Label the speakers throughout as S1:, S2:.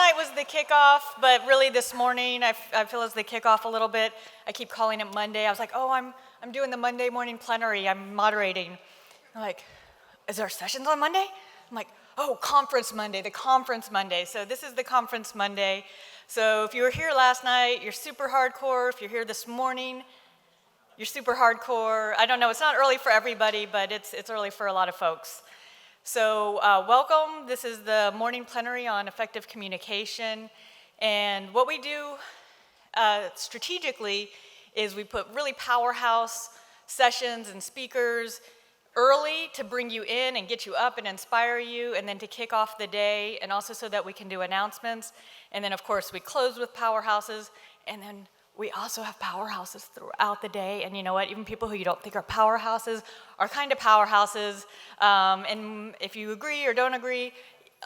S1: night was the kickoff, but really this morning I feel it's the kickoff a little bit. I keep calling it Monday. I was like, oh, I'm doing the Monday morning plenary. I'm moderating. I'm like, is there sessions on Monday? I'm like, oh, conference Monday, the conference Monday. So this is the conference Monday. So if you were here last night, you're super hardcore. If you're here this morning, you're super hardcore. I don't know, it's not early for everybody, but it's early for a lot of folks. So welcome. This is the morning plenary on effective communication. And what we do strategically is we put really powerhouse sessions and speakers early to bring you in and get you up and inspire you, and then to kick off the day, and also so that we can do announcements. And then, of course, we close with powerhouses, and then we also have powerhouses throughout the day. And you know what? Even people who you don't think are powerhouses are kind of powerhouses. And if you agree or don't agree,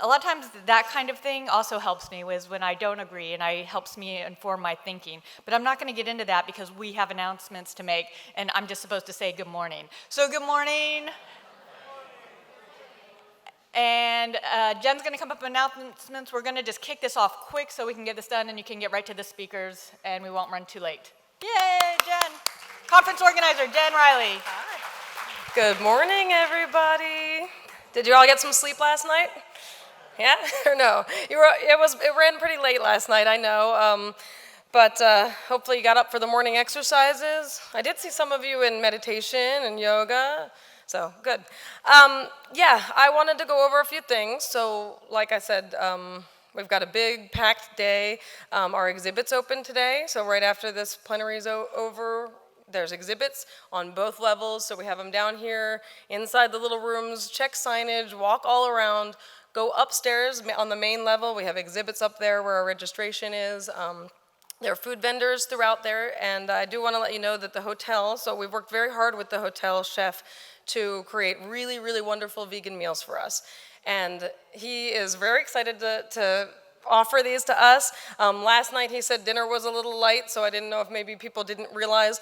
S1: a lot of times that kind of thing also helps me is when I don't agree, and it helps me inform my thinking. But I'm not going to get into that because we have announcements to make, and I'm just supposed to say good morning. So good morning. And Jen's going to come up with announcements. We're going to just kick this off quick so we can get this done, and you can get right to the speakers, and we won't run too late. Yay, Jen. Conference organizer, Jen Riley.
S2: Hi. Good morning, everybody. Did you all get some sleep last night? Yeah or no? It ran pretty late last night, I know. But hopefully you got up for the morning exercises. I did see some of you in meditation and yoga. So, good. Yeah, I wanted to go over a few things. So, like I said, we've got a big, packed day. Our exhibit's open today. So, right after this plenary is over, there's exhibits on both levels. So, we have them down here, inside the little rooms. Check signage, walk all around. Go upstairs on the main level. We have exhibits up there where our registration is. There are food vendors throughout there. And I do want to let you know that the hotel, so we've worked very hard with the hotel chef to create really, really wonderful vegan meals for us. And he is very excited to offer these to us. Last night he said dinner was a little light, so I didn't know if maybe people didn't realize.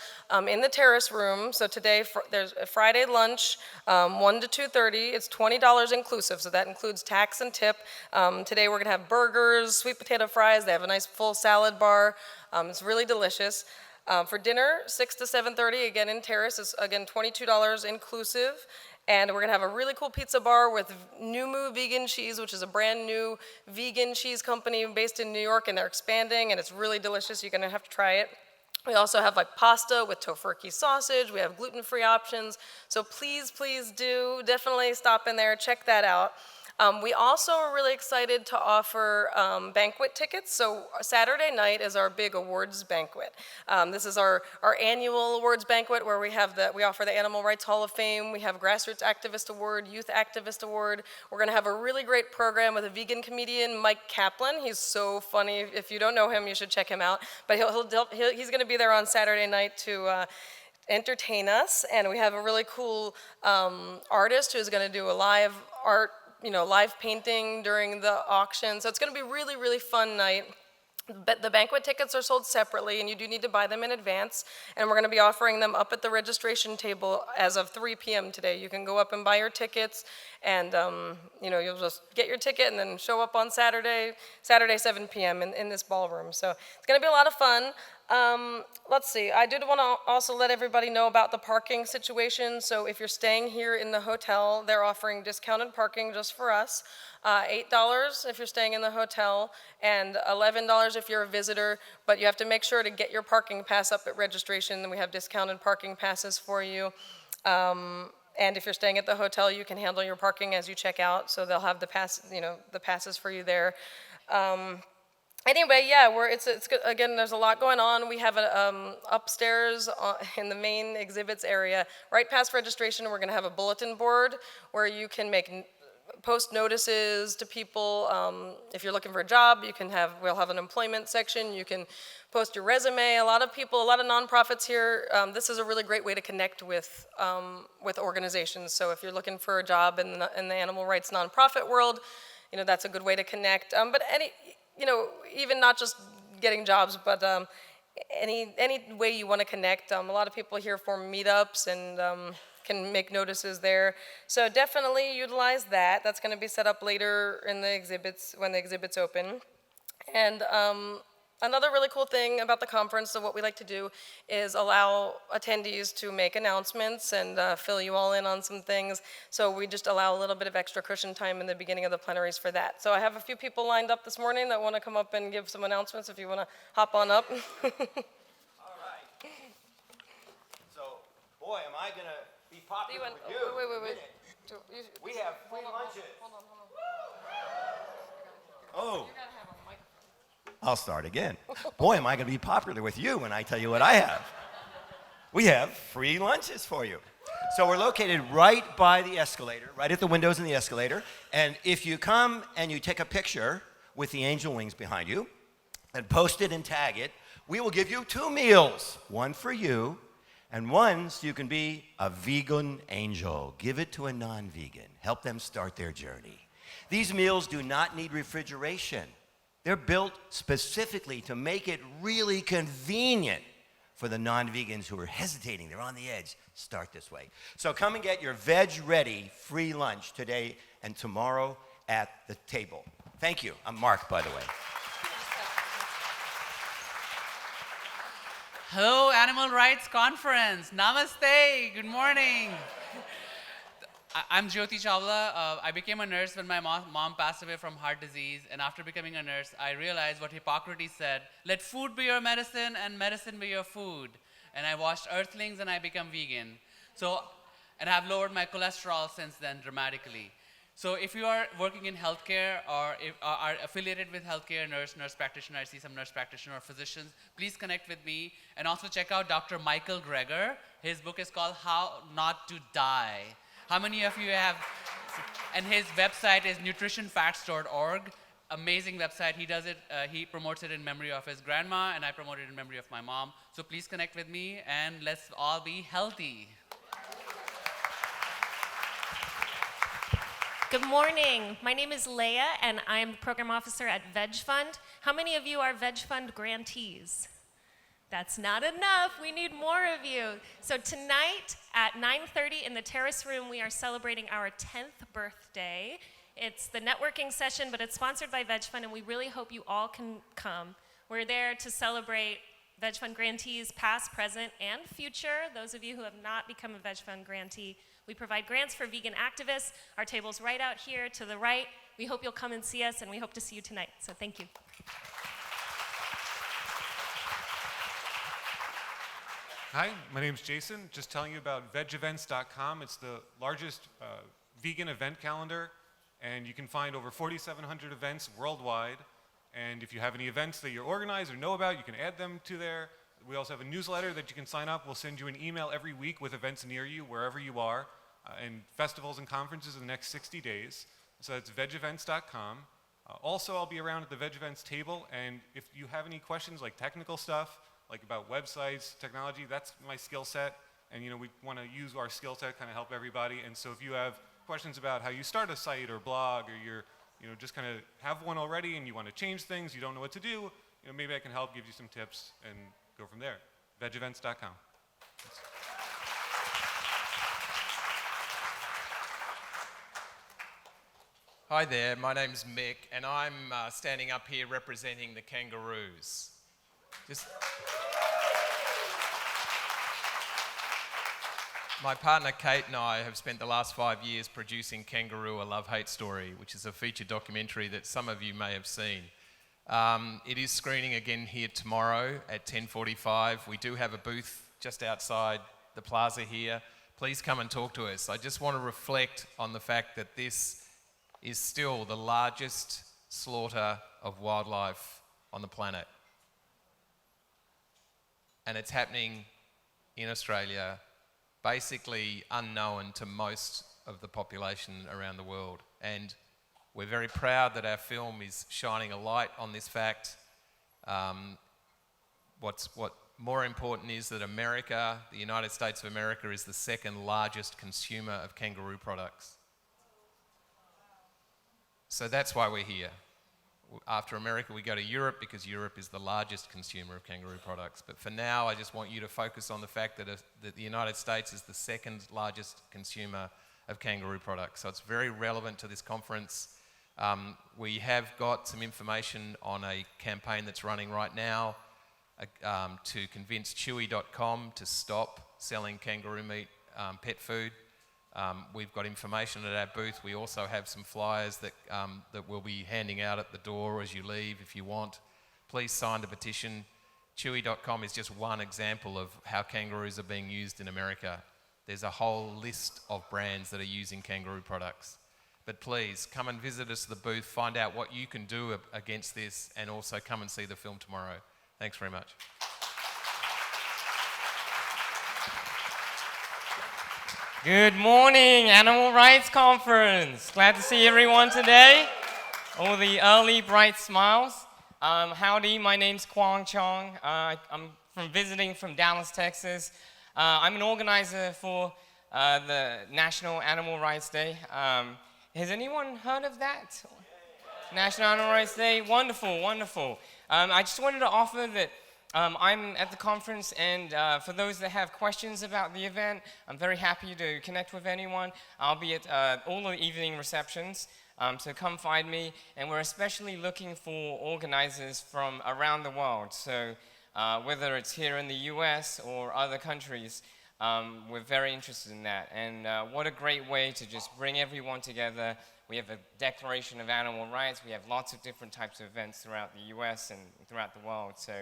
S2: In the terrace room, so today there's a Friday lunch, 1 to 2:30. It's $20 inclusive, so that includes tax and tip. Today we're gonna have burgers, sweet potato fries. They have a nice full salad bar. It's really delicious. For dinner, 6 to 7:30, again in terrace, is again $22 inclusive. And we're gonna have a really cool pizza bar with Numu Vegan Cheese, which is a brand new vegan cheese company based in New York, and they're expanding, and it's really delicious. You're gonna have to try it. We also have like pasta with tofurkey sausage. We have gluten-free options. So please, please do definitely stop in there, check that out. We also are really excited to offer banquet tickets. So Saturday night is our big awards banquet. This is our annual awards banquet where we offer the Animal Rights Hall of Fame. We have Grassroots Activist Award, Youth Activist Award. We're going to have a really great program with a vegan comedian, Mike Kaplan. He's so funny. If you don't know him, you should check him out. But he's going to be there on Saturday night to entertain us. And we have a really cool artist who's going to do a live live painting during the auction. So it's going to be a really, really fun night. But the banquet tickets are sold separately, and you do need to buy them in advance. And we're going to be offering them up at the registration table as of 3 p.m. today. You can go up and buy your tickets, and you'll just get your ticket and then show up on Saturday 7 p.m. in this ballroom. So it's going to be a lot of fun. Let's see, I did want to also let everybody know about the parking situation. So if you're staying here in the hotel, they're offering discounted parking just for us. $8 if you're staying in the hotel, and $11 if you're a visitor, but you have to make sure to get your parking pass up at registration, and we have discounted parking passes for you. And if you're staying at the hotel, you can handle your parking as you check out, so they'll have the passes for you there. Anyway, yeah, it's good. Again, there's a lot going on. We have upstairs in the main exhibits area, right past registration, we're going to have a bulletin board where you can post notices to people. If you're looking for a job, we'll have an employment section. You can post your resume. A lot of nonprofits here, this is a really great way to connect with organizations. So if you're looking for a job in the animal rights nonprofit world, that's a good way to connect. But even not just getting jobs, but any way you want to connect. A lot of people here form meetups and can make notices there. So definitely utilize that. That's going to be set up later in the exhibits when the exhibits open. And another really cool thing about the conference, so what we like to do is allow attendees to make announcements and fill you all in on some things. So we just allow a little bit of extra cushion time in the beginning of the plenaries for that. So I have a few people lined up this morning that want to come up and give some announcements if you want to hop on up.
S3: All right. So, boy, am I going to be popular with you.
S2: Wait.
S3: We have free lunches.
S2: Hold on.
S3: Oh.
S2: You gotta have a microphone.
S3: I'll start again. Boy, am I going to be popular with you when I tell you what I have. We have free lunches for you. So we're located right by the escalator, right at the windows in the escalator. And if you come and you take a picture with the angel wings behind you and post it and tag it, we will give you 2 meals, one for you and one so you can be a vegan angel. Give it to a non-vegan. Help them start their journey. These meals do not need refrigeration. They're built specifically to make it really convenient for the non-vegans who are hesitating. They're on the edge. Start this way. So come and get your veg-ready free lunch today and tomorrow at the table. Thank you. I'm Mark, by the way.
S4: Hello, Animal Rights Conference. Namaste. Good morning. I'm Jyoti Chawla. I became a nurse when my mom passed away from heart disease. And after becoming a nurse, I realized what Hippocrates said, let food be your medicine and medicine be your food. And I watched Earthlings and I became vegan. And I've lowered my cholesterol since then dramatically. So if you are working in healthcare or are affiliated with healthcare, nurse practitioner, I see some nurse practitioner or physicians, please connect with me. And also check out Dr. Michael Greger. His book is called How Not to Die. How many of you have, and his website is nutritionfacts.org. Amazing website. He does it, he promotes it in memory of his grandma, and I promote it in memory of my mom. So please connect with me, and let's all be healthy.
S5: Good morning. My name is Leah, and I'm the program officer at Veg Fund. How many of you are Veg Fund grantees? That's not enough. We need more of you. So tonight at 9:30 in the terrace room, we are celebrating our 10th birthday. It's the networking session, but it's sponsored by Veg Fund, and we really hope you all can come. We're there to celebrate Veg Fund grantees, past, present, and future. Those of you who have not become a Veg Fund grantee, we provide grants for vegan activists. Our table's right out here to the right. We hope you'll come and see us, and we hope to see you tonight. So thank you.
S6: Hi, my name's Jason. Just telling you about vegevents.com. It's the largest vegan event calendar, and you can find over 4,700 events worldwide. And if you have any events that you're organized or know about, you can add them to there. We also have a newsletter that you can sign up. We'll send you an email every week with events near you, wherever you are, and festivals and conferences in the next 60 days. So that's vegevents.com. Also, I'll be around at the Veg Events table, and if you have any questions like technical stuff, like about websites, technology, that's my skill set. And we want to use our skill set, kind of help everybody. And so if you have questions about how you start a site or blog, or you're just kind of have one already and you want to change things, you don't know what to do, maybe I can help give you some tips and go from there. Vegevents.com.
S7: Hi there, my name's Mick, and I'm standing up here representing the kangaroos. My partner Kate and I have spent the last 5 years producing Kangaroo: A Love-Hate Story, which is a feature documentary that some of you may have seen. It is screening again here tomorrow at 10:45. We do have a booth just outside the plaza here. Please come and talk to us. I just want to reflect on the fact that this is still the largest slaughter of wildlife on the planet. And it's happening in Australia, basically unknown to most of the population around the world. And we're very proud that our film is shining a light on this fact. What more important is that America, the United States of America, is the second largest consumer of kangaroo products. So that's why we're here. After America, we go to Europe because Europe is the largest consumer of kangaroo products. But for now, I just want you to focus on the fact that the United States is the second largest consumer of kangaroo products. So it's very relevant to this conference. We have got some information on a campaign that's running right now to convince Chewy.com to stop selling kangaroo meat pet food. We've got information at our booth. We also have some flyers that we'll be handing out at the door as you leave if you want. Please sign the petition. Chewy.com is just one example of how kangaroos are being used in America. There's a whole list of brands that are using kangaroo products. But please, come and visit us at the booth, find out what you can do against this, and also come and see the film tomorrow. Thanks very much.
S8: Good morning, Animal Rights Conference. Glad to see everyone today. All the early bright smiles. Howdy, my name's Kwang Chong. I'm visiting from Dallas, Texas. I'm an organizer for the National Animal Rights Day. Has anyone heard of that? National Animal Rights Day? Wonderful, wonderful. I just wanted to offer that I'm at the conference, and for those that have questions about the event, I'm very happy to connect with anyone. I'll be at all the evening receptions, so come find me. And we're especially looking for organizers from around the world. So whether it's here in the US or other countries, we're very interested in that. And what a great way to just bring everyone together. We have a Declaration of Animal Rights. We have lots of different types of events throughout the US and throughout the world. So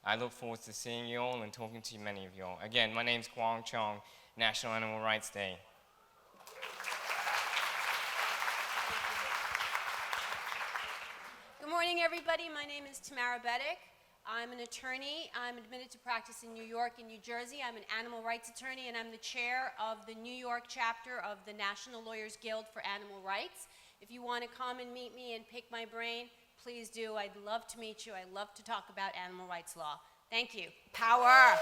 S8: I look forward to seeing you all and talking to many of you all. Again, my name's Kwang Chong, National Animal Rights Day.
S9: Good morning, everybody. My name is Tamara Beddick. I'm an attorney. I'm admitted to practice in New York and New Jersey. I'm an animal rights attorney, and I'm the chair of the New York chapter of the National Lawyers Guild for Animal Rights. If you want to come and meet me and pick my brain, please do. I'd love to meet you. I love to talk about animal rights law. Thank you. Power.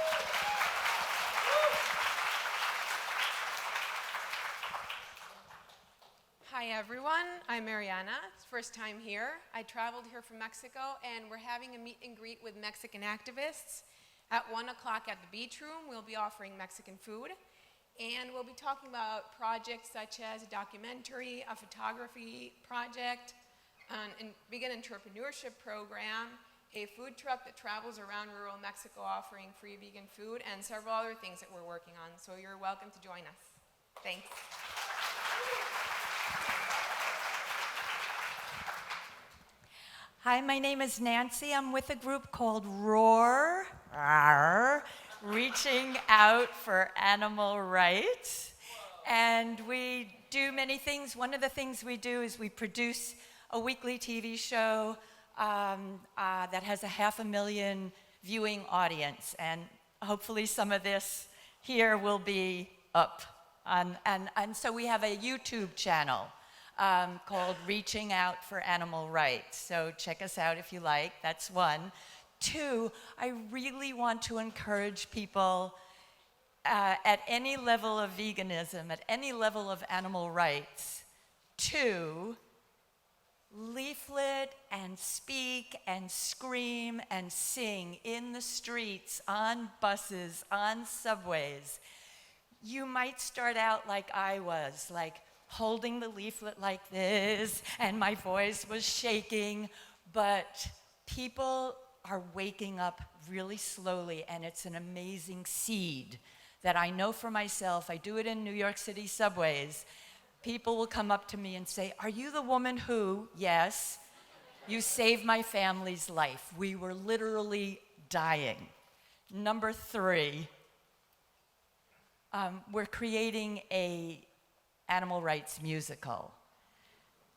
S10: Hi everyone, I'm Mariana. It's first time here. I traveled here from Mexico, and we're having a meet and greet with Mexican activists. At 1 o'clock at the beach room, we'll be offering Mexican food, and we'll be talking about projects such as a documentary, a photography project, a vegan entrepreneurship program, a food truck that travels around rural Mexico offering free vegan food, and several other things that we're working on. So you're welcome to join us. Thanks.
S11: Hi, my name is Nancy. I'm with a group called ROAR, Reaching Out for Animal Rights. And we do many things. One of the things we do is we produce a weekly TV show that has a 500,000 viewing audience. And hopefully some of this here will be up. And so we have a YouTube channel called Reaching Out for Animal Rights. So check us out if you like. That's one. Two, I really want to encourage people at any level of veganism, at any level of animal rights, to leaflet and speak and scream and sing in the streets, on buses, on subways. You might start out like I was, like holding the leaflet like this, and my voice was shaking, but people are waking up really slowly, and it's an amazing seed that I know for myself. I do it in New York City subways. People will come up to me and say, "Are you the woman who?" "Yes. You saved my family's life. We were literally dying." Number three, we're creating a animal rights musical.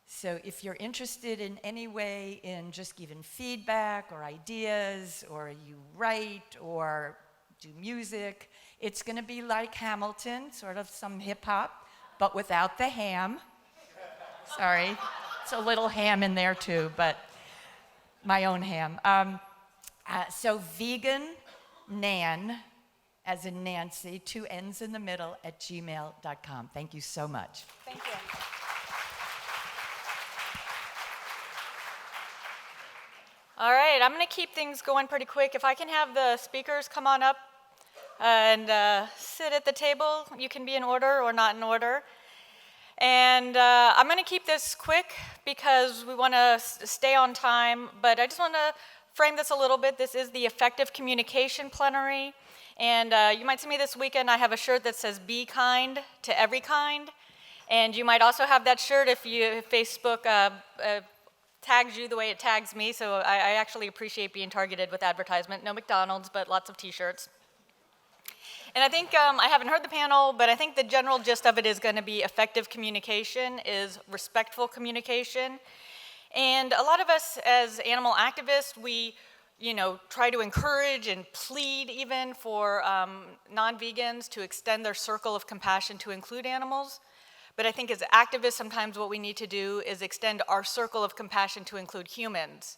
S11: So if you're interested in any way in just giving feedback or ideas, or you write or do music, it's going to be like Hamilton, sort of some hip hop, but without the ham. Sorry, it's a little ham in there too, but my own ham. So vegan Nan, as in Nancy, 2 N's in the middle, @gmail.com. Thank you so much.
S9: Thank you.
S1: All right, I'm going to keep things going pretty quick. If I can have the speakers come on up and sit at the table, you can be in order or not in order. And I'm going to keep this quick because we want to stay on time, but I just want to frame this a little bit. This is the Effective Communication Plenary, and you might see me this weekend. I have a shirt that says "Be kind to every kind," and you might also have that shirt if Facebook tags you the way it tags me, so I actually appreciate being targeted with advertisement. No McDonald's, but lots of t-shirts. And I think, I haven't heard the panel, but I think the general gist of it is going to be effective communication is respectful communication. And a lot of us as animal activists, we try to encourage and plead even for non-vegans to extend their circle of compassion to include animals. But I think as activists, sometimes what we need to do is extend our circle of compassion to include humans.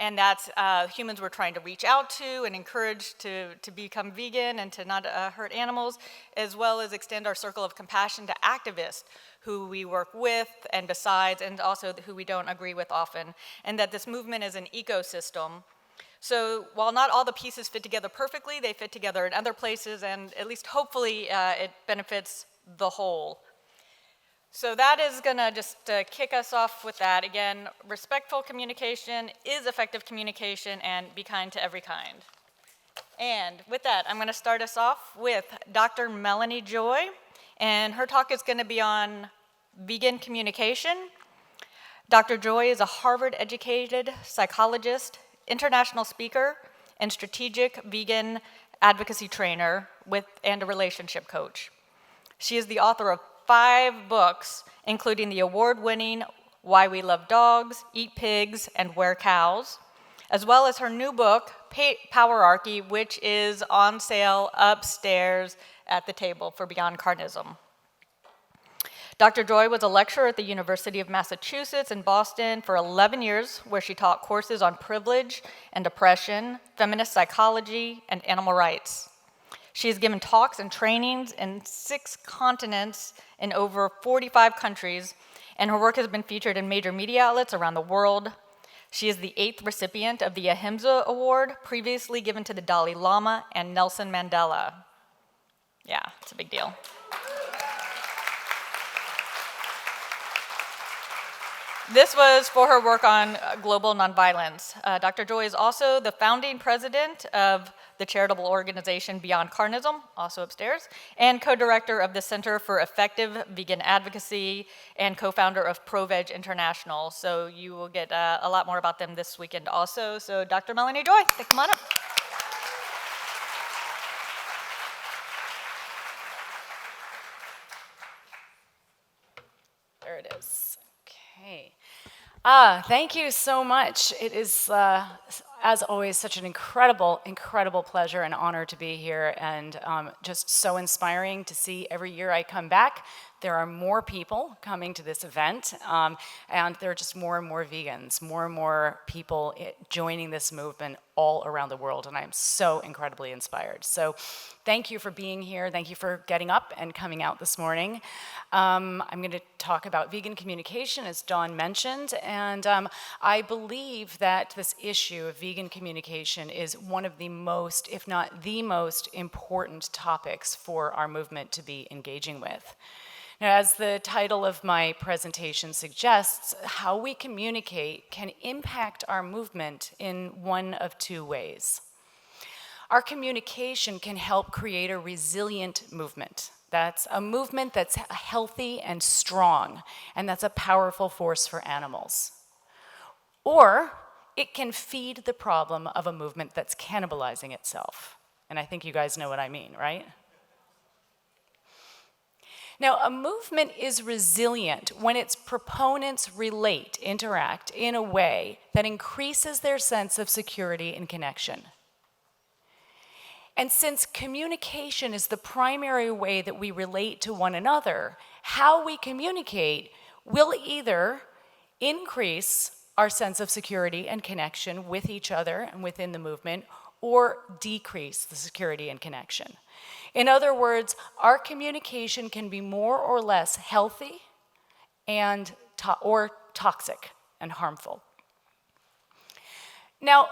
S1: And that's humans we're trying to reach out to and encourage to become vegan and to not hurt animals, as well as extend our circle of compassion to activists who we work with and besides, and also who we don't agree with often. And that this movement is an ecosystem. So while not all the pieces fit together perfectly, they fit together in other places, and at least hopefully it benefits the whole. So that is going to just kick us off with that. Again, respectful communication is effective communication, and be kind to every kind. And with that, I'm going to start us off with Dr. Melanie Joy, and her talk is going to be on vegan communication. Dr. Joy is a Harvard-educated psychologist, international speaker, and strategic vegan advocacy trainer and a relationship coach. She is the author of 5 books, including the award-winning Why We Love Dogs, Eat Pigs, and Wear Cows, as well as her new book, Powerarchy, which is on sale upstairs at the table for Beyond Carnism. Dr. Joy was a lecturer at the University of Massachusetts in Boston for 11 years, where she taught courses on privilege and oppression, feminist psychology, and animal rights. She has given talks and trainings in 6 continents in over 45 countries, and her work has been featured in major media outlets around the world. She is the 8th recipient of the Ahimsa Award, previously given to the Dalai Lama and Nelson Mandela. Yeah, it's a big deal. This was for her work on global nonviolence. Dr. Joy is also the founding president of the charitable organization Beyond Carnism, also upstairs, and co-director of the Center for Effective Vegan Advocacy and co-founder of ProVeg International. So you will get a lot more about them this weekend also. So Dr. Melanie Joy, come on up.
S12: There it is. Okay. Thank you so much. It is, as always, such an incredible, incredible pleasure and honor to be here, and just so inspiring to see every year I come back. There are more people coming to this event, and there are just more and more vegans, more and more people joining this movement all around the world, and I am so incredibly inspired. So thank you for being here. Thank you for getting up and coming out this morning. I'm going to talk about vegan communication, as Dawn mentioned, and I believe that this issue of vegan communication is one of the most, if not the most, important topics for our movement to be engaging with. Now, as the title of my presentation suggests, how we communicate can impact our movement in one of 2 ways. Our communication can help create a resilient movement. That's a movement that's healthy and strong, and that's a powerful force for animals. Or it can feed the problem of a movement that's cannibalizing itself. And I think you guys know what I mean, right? Now, a movement is resilient when its proponents interact in a way that increases their sense of security and connection. And since communication is the primary way that we relate to one another, how we communicate will either increase our sense of security and connection with each other and within the movement, or decrease the security and connection. In other words, our communication can be more or less healthy and or toxic and harmful. Now,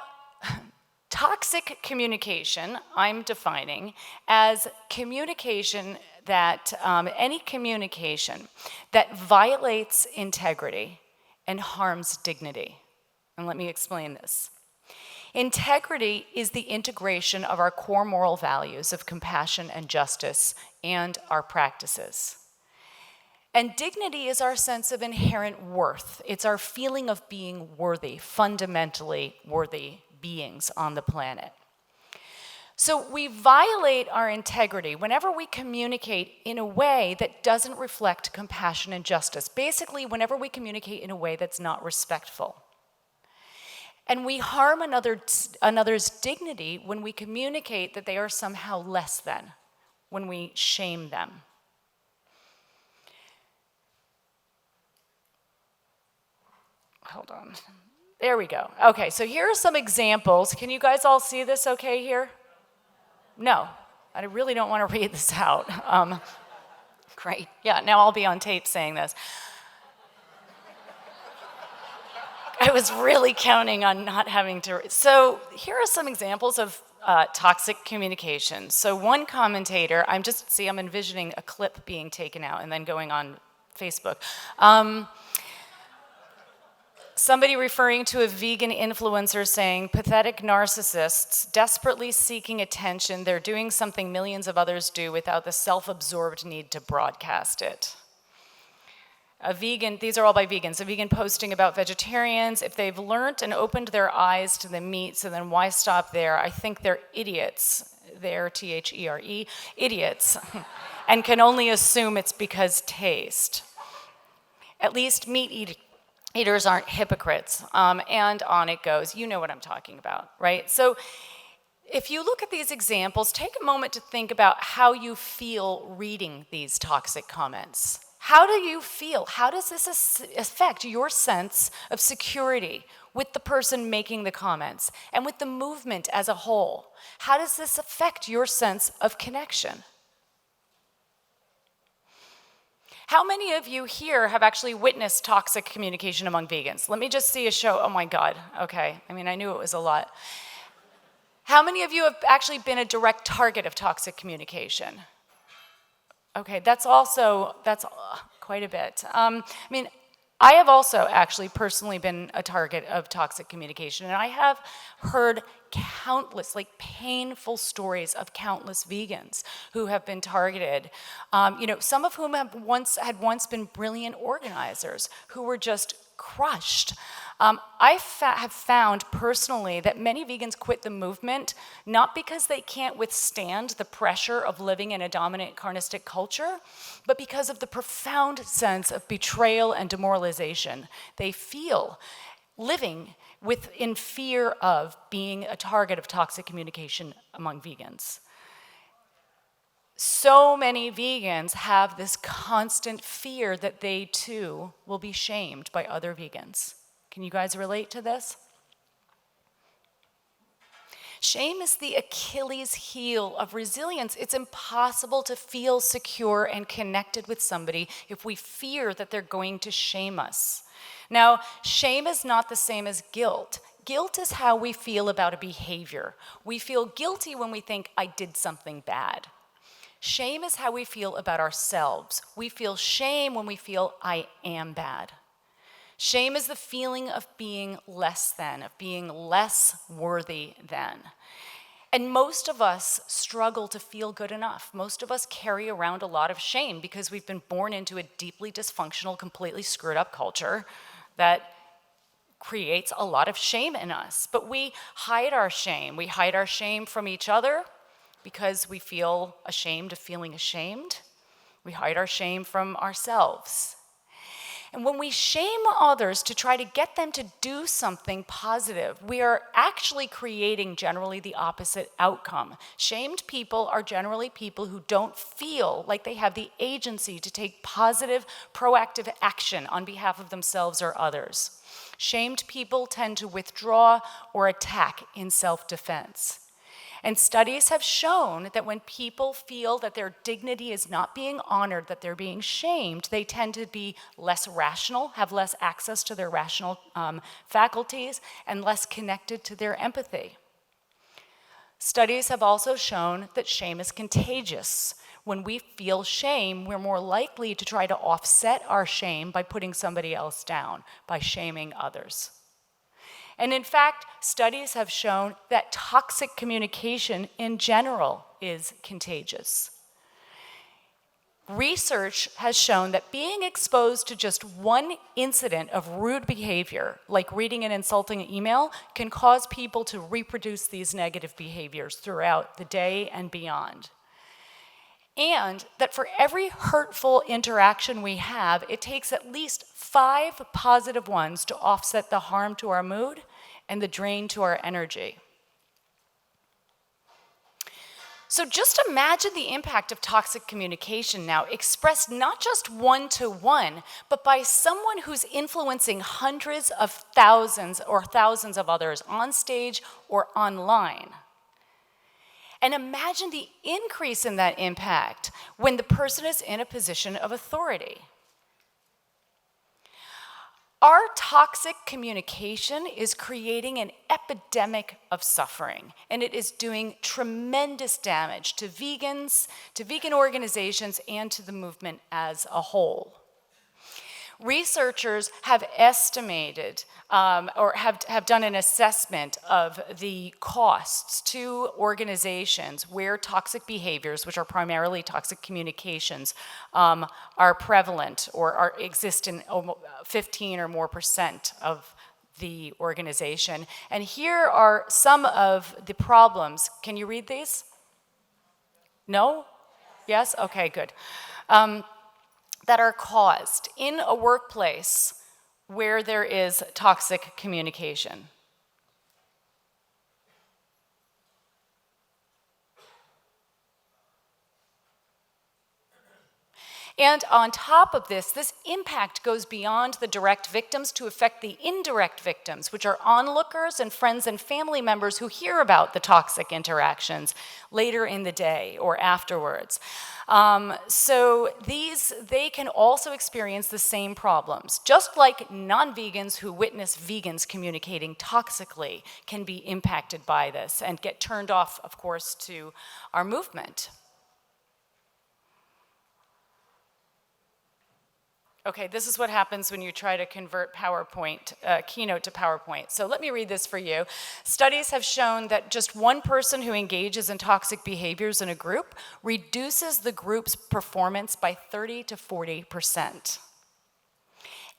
S12: toxic communication, I'm defining as communication that any communication that violates integrity and harms dignity. And let me explain this. Integrity is the integration of our core moral values of compassion and justice and our practices. And dignity is our sense of inherent worth. It's our feeling of being worthy, fundamentally worthy beings on the planet. So we violate our integrity whenever we communicate in a way that doesn't reflect compassion and justice. Basically, whenever we communicate in a way that's not respectful. And we harm another's dignity when we communicate that they are somehow less than, when we shame them. Hold on. There we go. Okay, so here are some examples. Can you guys all see this okay here? No, I really don't want to read this out. Great. Yeah, now I'll be on tape saying this. I was really counting on not having to. So here are some examples of toxic communication. So one commentator, I'm envisioning a clip being taken out and then going on Facebook. Somebody referring to a vegan influencer saying, pathetic narcissists desperately seeking attention, they're doing something millions of others do without the self-absorbed need to broadcast it. A vegan, these are all by vegans, a vegan posting about vegetarians, if they've learned and opened their eyes to the meat, so then why stop there? I think they're idiots. They're, T-H-E-R-E, idiots, and can only assume it's because taste. At least meat eaters aren't hypocrites, and on it goes. You know what I'm talking about, right? So if you look at these examples, take a moment to think about how you feel reading these toxic comments. How do you feel? How does this affect your sense of security with the person making the comments and with the movement as a whole? How does this affect your sense of connection? How many of you here have actually witnessed toxic communication among vegans? Let me just see a show. Oh my God, okay. I mean, I knew it was a lot. How many of you have actually been a direct target of toxic communication? Okay, that's quite a bit. I mean, I have also actually personally been a target of toxic communication, and I have heard countless, painful stories of countless vegans who have been targeted. Some of whom had once been brilliant organizers who were just crushed. I have found personally that many vegans quit the movement not because they can't withstand the pressure of living in a dominant carnistic culture, but because of the profound sense of betrayal and demoralization they feel living in fear of being a target of toxic communication among vegans. So many vegans have this constant fear that they too will be shamed by other vegans. Can you guys relate to this? Shame is the Achilles heel of resilience. It's impossible to feel secure and connected with somebody if we fear that they're going to shame us. Now, shame is not the same as guilt. Guilt is how we feel about a behavior. We feel guilty when we think, I did something bad. Shame is how we feel about ourselves. We feel shame when we feel, I am bad. Shame is the feeling of being less than, of being less worthy than. And most of us struggle to feel good enough. Most of us carry around a lot of shame because we've been born into a deeply dysfunctional, completely screwed up culture that creates a lot of shame in us. But we hide our shame. We hide our shame from each other because we feel ashamed of feeling ashamed. We hide our shame from ourselves. And when we shame others to try to get them to do something positive, we are actually creating generally the opposite outcome. Shamed people are generally people who don't feel like they have the agency to take positive, proactive action on behalf of themselves or others. Shamed people tend to withdraw or attack in self-defense. And studies have shown that when people feel that their dignity is not being honored, that they're being shamed, they tend to be less rational, have less access to their rational faculties, and less connected to their empathy. Studies have also shown that shame is contagious. when we feel shame, we're more likely to try to offset our shame by putting somebody else down, by shaming others. And in fact, studies have shown that toxic communication in general is contagious. Research has shown that being exposed to just one incident of rude behavior, like reading an insulting email, can cause people to reproduce these negative behaviors throughout the day and beyond. And that for every hurtful interaction we have, it takes at least 5 positive ones to offset the harm to our mood and the drain to our energy. So just imagine the impact of toxic communication now, expressed not just one-to-one, but by someone who's influencing hundreds of thousands or thousands of others on stage or online. And imagine the increase in that impact when the person is in a position of authority. Our toxic communication is creating an epidemic of suffering, and it is doing tremendous damage to vegans, to vegan organizations, and to the movement as a whole. Researchers have estimated or have done an assessment of the costs to organizations where toxic behaviors, which are primarily toxic communications, are prevalent or exist in 15 or more % of the organization. And here are some of the problems. Can you read these? No? Yes? Okay, good. That are caused in a workplace where there is toxic communication. And on top of this impact goes beyond the direct victims to affect the indirect victims, which are onlookers and friends and family members who hear about the toxic interactions later in the day or afterwards. So they can also experience the same problems. Just like non-vegans who witness vegans communicating toxically can be impacted by this and get turned off, of course, to our movement. Okay, this is what happens when you try to convert Keynote to PowerPoint. So let me read this for you. Studies have shown that just one person who engages in toxic behaviors in a group reduces the group's performance by 30 to 40%.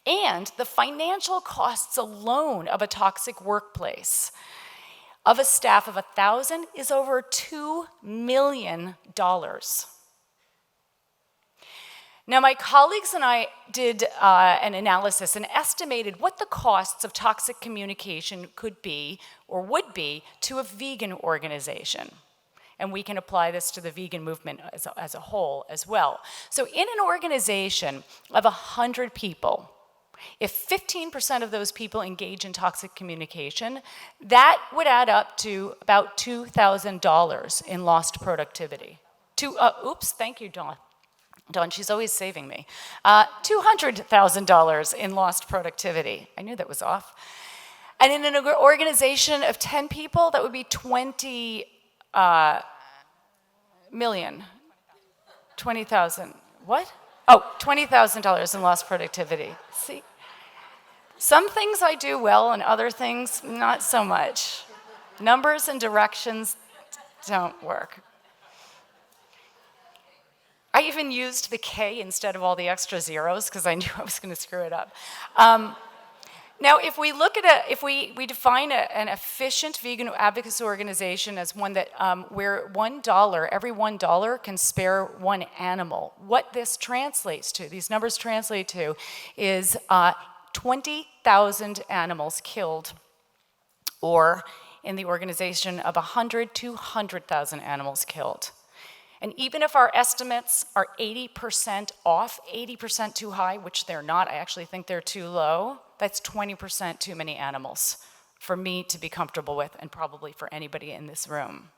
S12: And the financial costs alone of a toxic workplace of a staff of 1,000 is over $2 million. Now, my colleagues and I did an analysis and estimated what the costs of toxic communication could be or would be to a vegan organization. And we can apply this to the vegan movement as a whole as well. So in an organization of 100 people, if 15% of those people engage in toxic communication, that would add up to about $2,000 in lost productivity. Thank you, Dawn, she's always saving me. $200,000 in lost productivity. I knew that was off. And in an organization of 10 people, that would be 20 million. 20,000. What? Oh, $20,000 in lost productivity. See? Some things I do well and other things not so much. Numbers and directions don't work. I even used the K instead of all the extra zeros because I knew I was going to screw it up. Now, if we look at if we define an efficient vegan advocacy organization as one that where every $1 can spare one animal. What this translates to, these numbers translate to, is 20,000 animals killed, or in the organization of 100 to 200,000 animals killed. And even if our estimates are 80% off, 80% too high, which they're not, I actually think they're too low, that's 20% too many animals for me to be comfortable with, and probably for anybody in this room.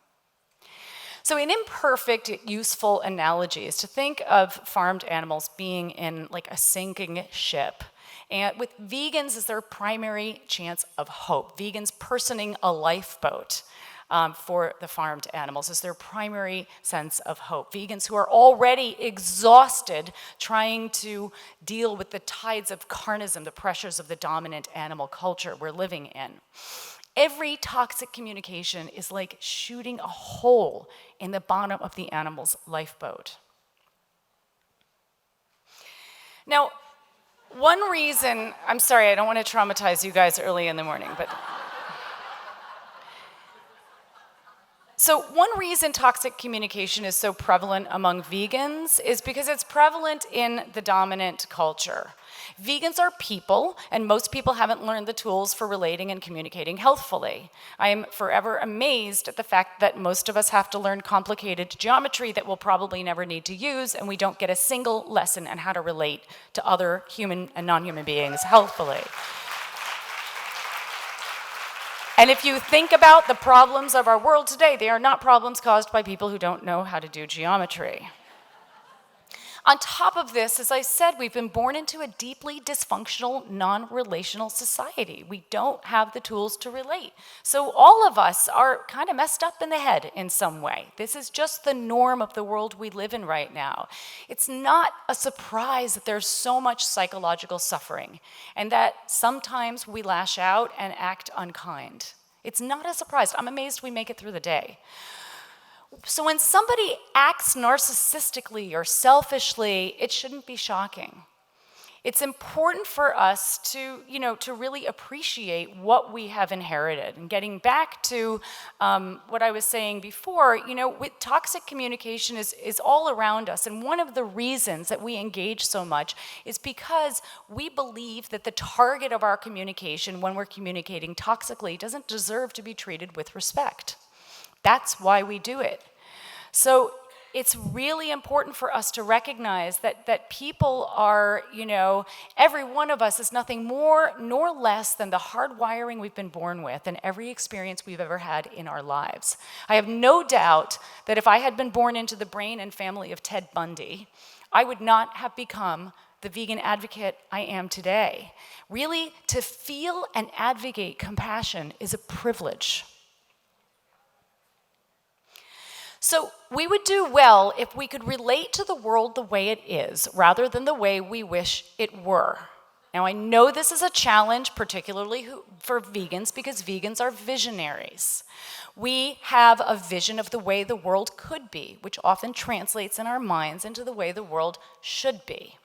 S12: So an imperfect, useful analogy is to think of farmed animals being in like a sinking ship, and with vegans as their primary chance of hope, vegans personing a lifeboat. for the farmed animals as their primary sense of hope. Vegans who are already exhausted trying to deal with the tides of carnism, the pressures of the dominant animal culture we're living in. Every toxic communication is like shooting a hole in the bottom of the animal's lifeboat. Now, one reason, I'm sorry, I don't want to traumatize you guys early in the morning, but so one reason toxic communication is so prevalent among vegans is because it's prevalent in the dominant culture. Vegans are people, and most people haven't learned the tools for relating and communicating healthfully. I am forever amazed at the fact that most of us have to learn complicated geometry that we'll probably never need to use, and we don't get a single lesson on how to relate to other human and non-human beings healthfully. And if you think about the problems of our world today, they are not problems caused by people who don't know how to do geometry. On top of this, as I said, we've been born into a deeply dysfunctional, non-relational society. We don't have the tools to relate. So all of us are kind of messed up in the head in some way. This is just the norm of the world we live in right now. It's not a surprise that there's so much psychological suffering and that sometimes we lash out and act unkind. It's not a surprise. I'm amazed we make it through the day. So when somebody acts narcissistically or selfishly, it shouldn't be shocking. It's important for us to, to really appreciate what we have inherited. And getting back to what I was saying before, with toxic communication is all around us. And one of the reasons that we engage so much is because we believe that the target of our communication when we're communicating toxically doesn't deserve to be treated with respect. That's why we do it. So it's really important for us to recognize that people are, every one of us is nothing more nor less than the hardwiring we've been born with and every experience we've ever had in our lives. I have no doubt that if I had been born into the brain and family of Ted Bundy, I would not have become the vegan advocate I am today. Really, to feel and advocate compassion is a privilege. So we would do well if we could relate to the world the way it is, rather than the way we wish it were. Now, I know this is a challenge, particularly for vegans, because vegans are visionaries. We have a vision of the way the world could be, which often translates in our minds into the way the world should be.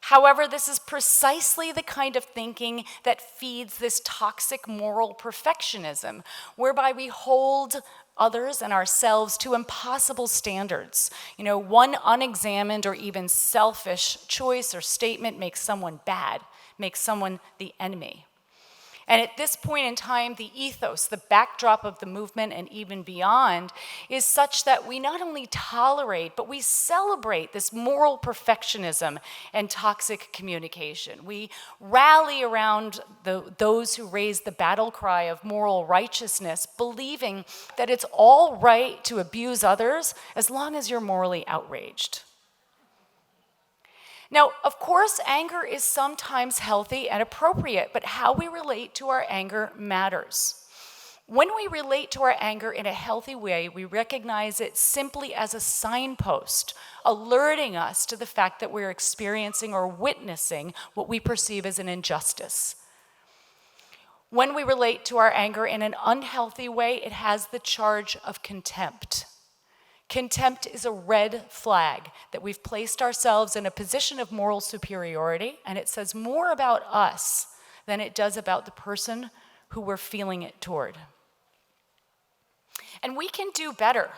S12: However, this is precisely the kind of thinking that feeds this toxic moral perfectionism, whereby we hold others and ourselves to impossible standards. One unexamined or even selfish choice or statement makes someone bad, makes someone the enemy. And at this point in time, the ethos, the backdrop of the movement and even beyond, is such that we not only tolerate, but we celebrate this moral perfectionism and toxic communication. We rally around those who raise the battle cry of moral righteousness, believing that it's all right to abuse others as long as you're morally outraged. Now, of course, anger is sometimes healthy and appropriate, but how we relate to our anger matters. When we relate to our anger in a healthy way, we recognize it simply as a signpost, alerting us to the fact that we're experiencing or witnessing what we perceive as an injustice. When we relate to our anger in an unhealthy way, it has the charge of contempt. Contempt is a red flag that we've placed ourselves in a position of moral superiority, and it says more about us than it does about the person who we're feeling it toward. And we can do better.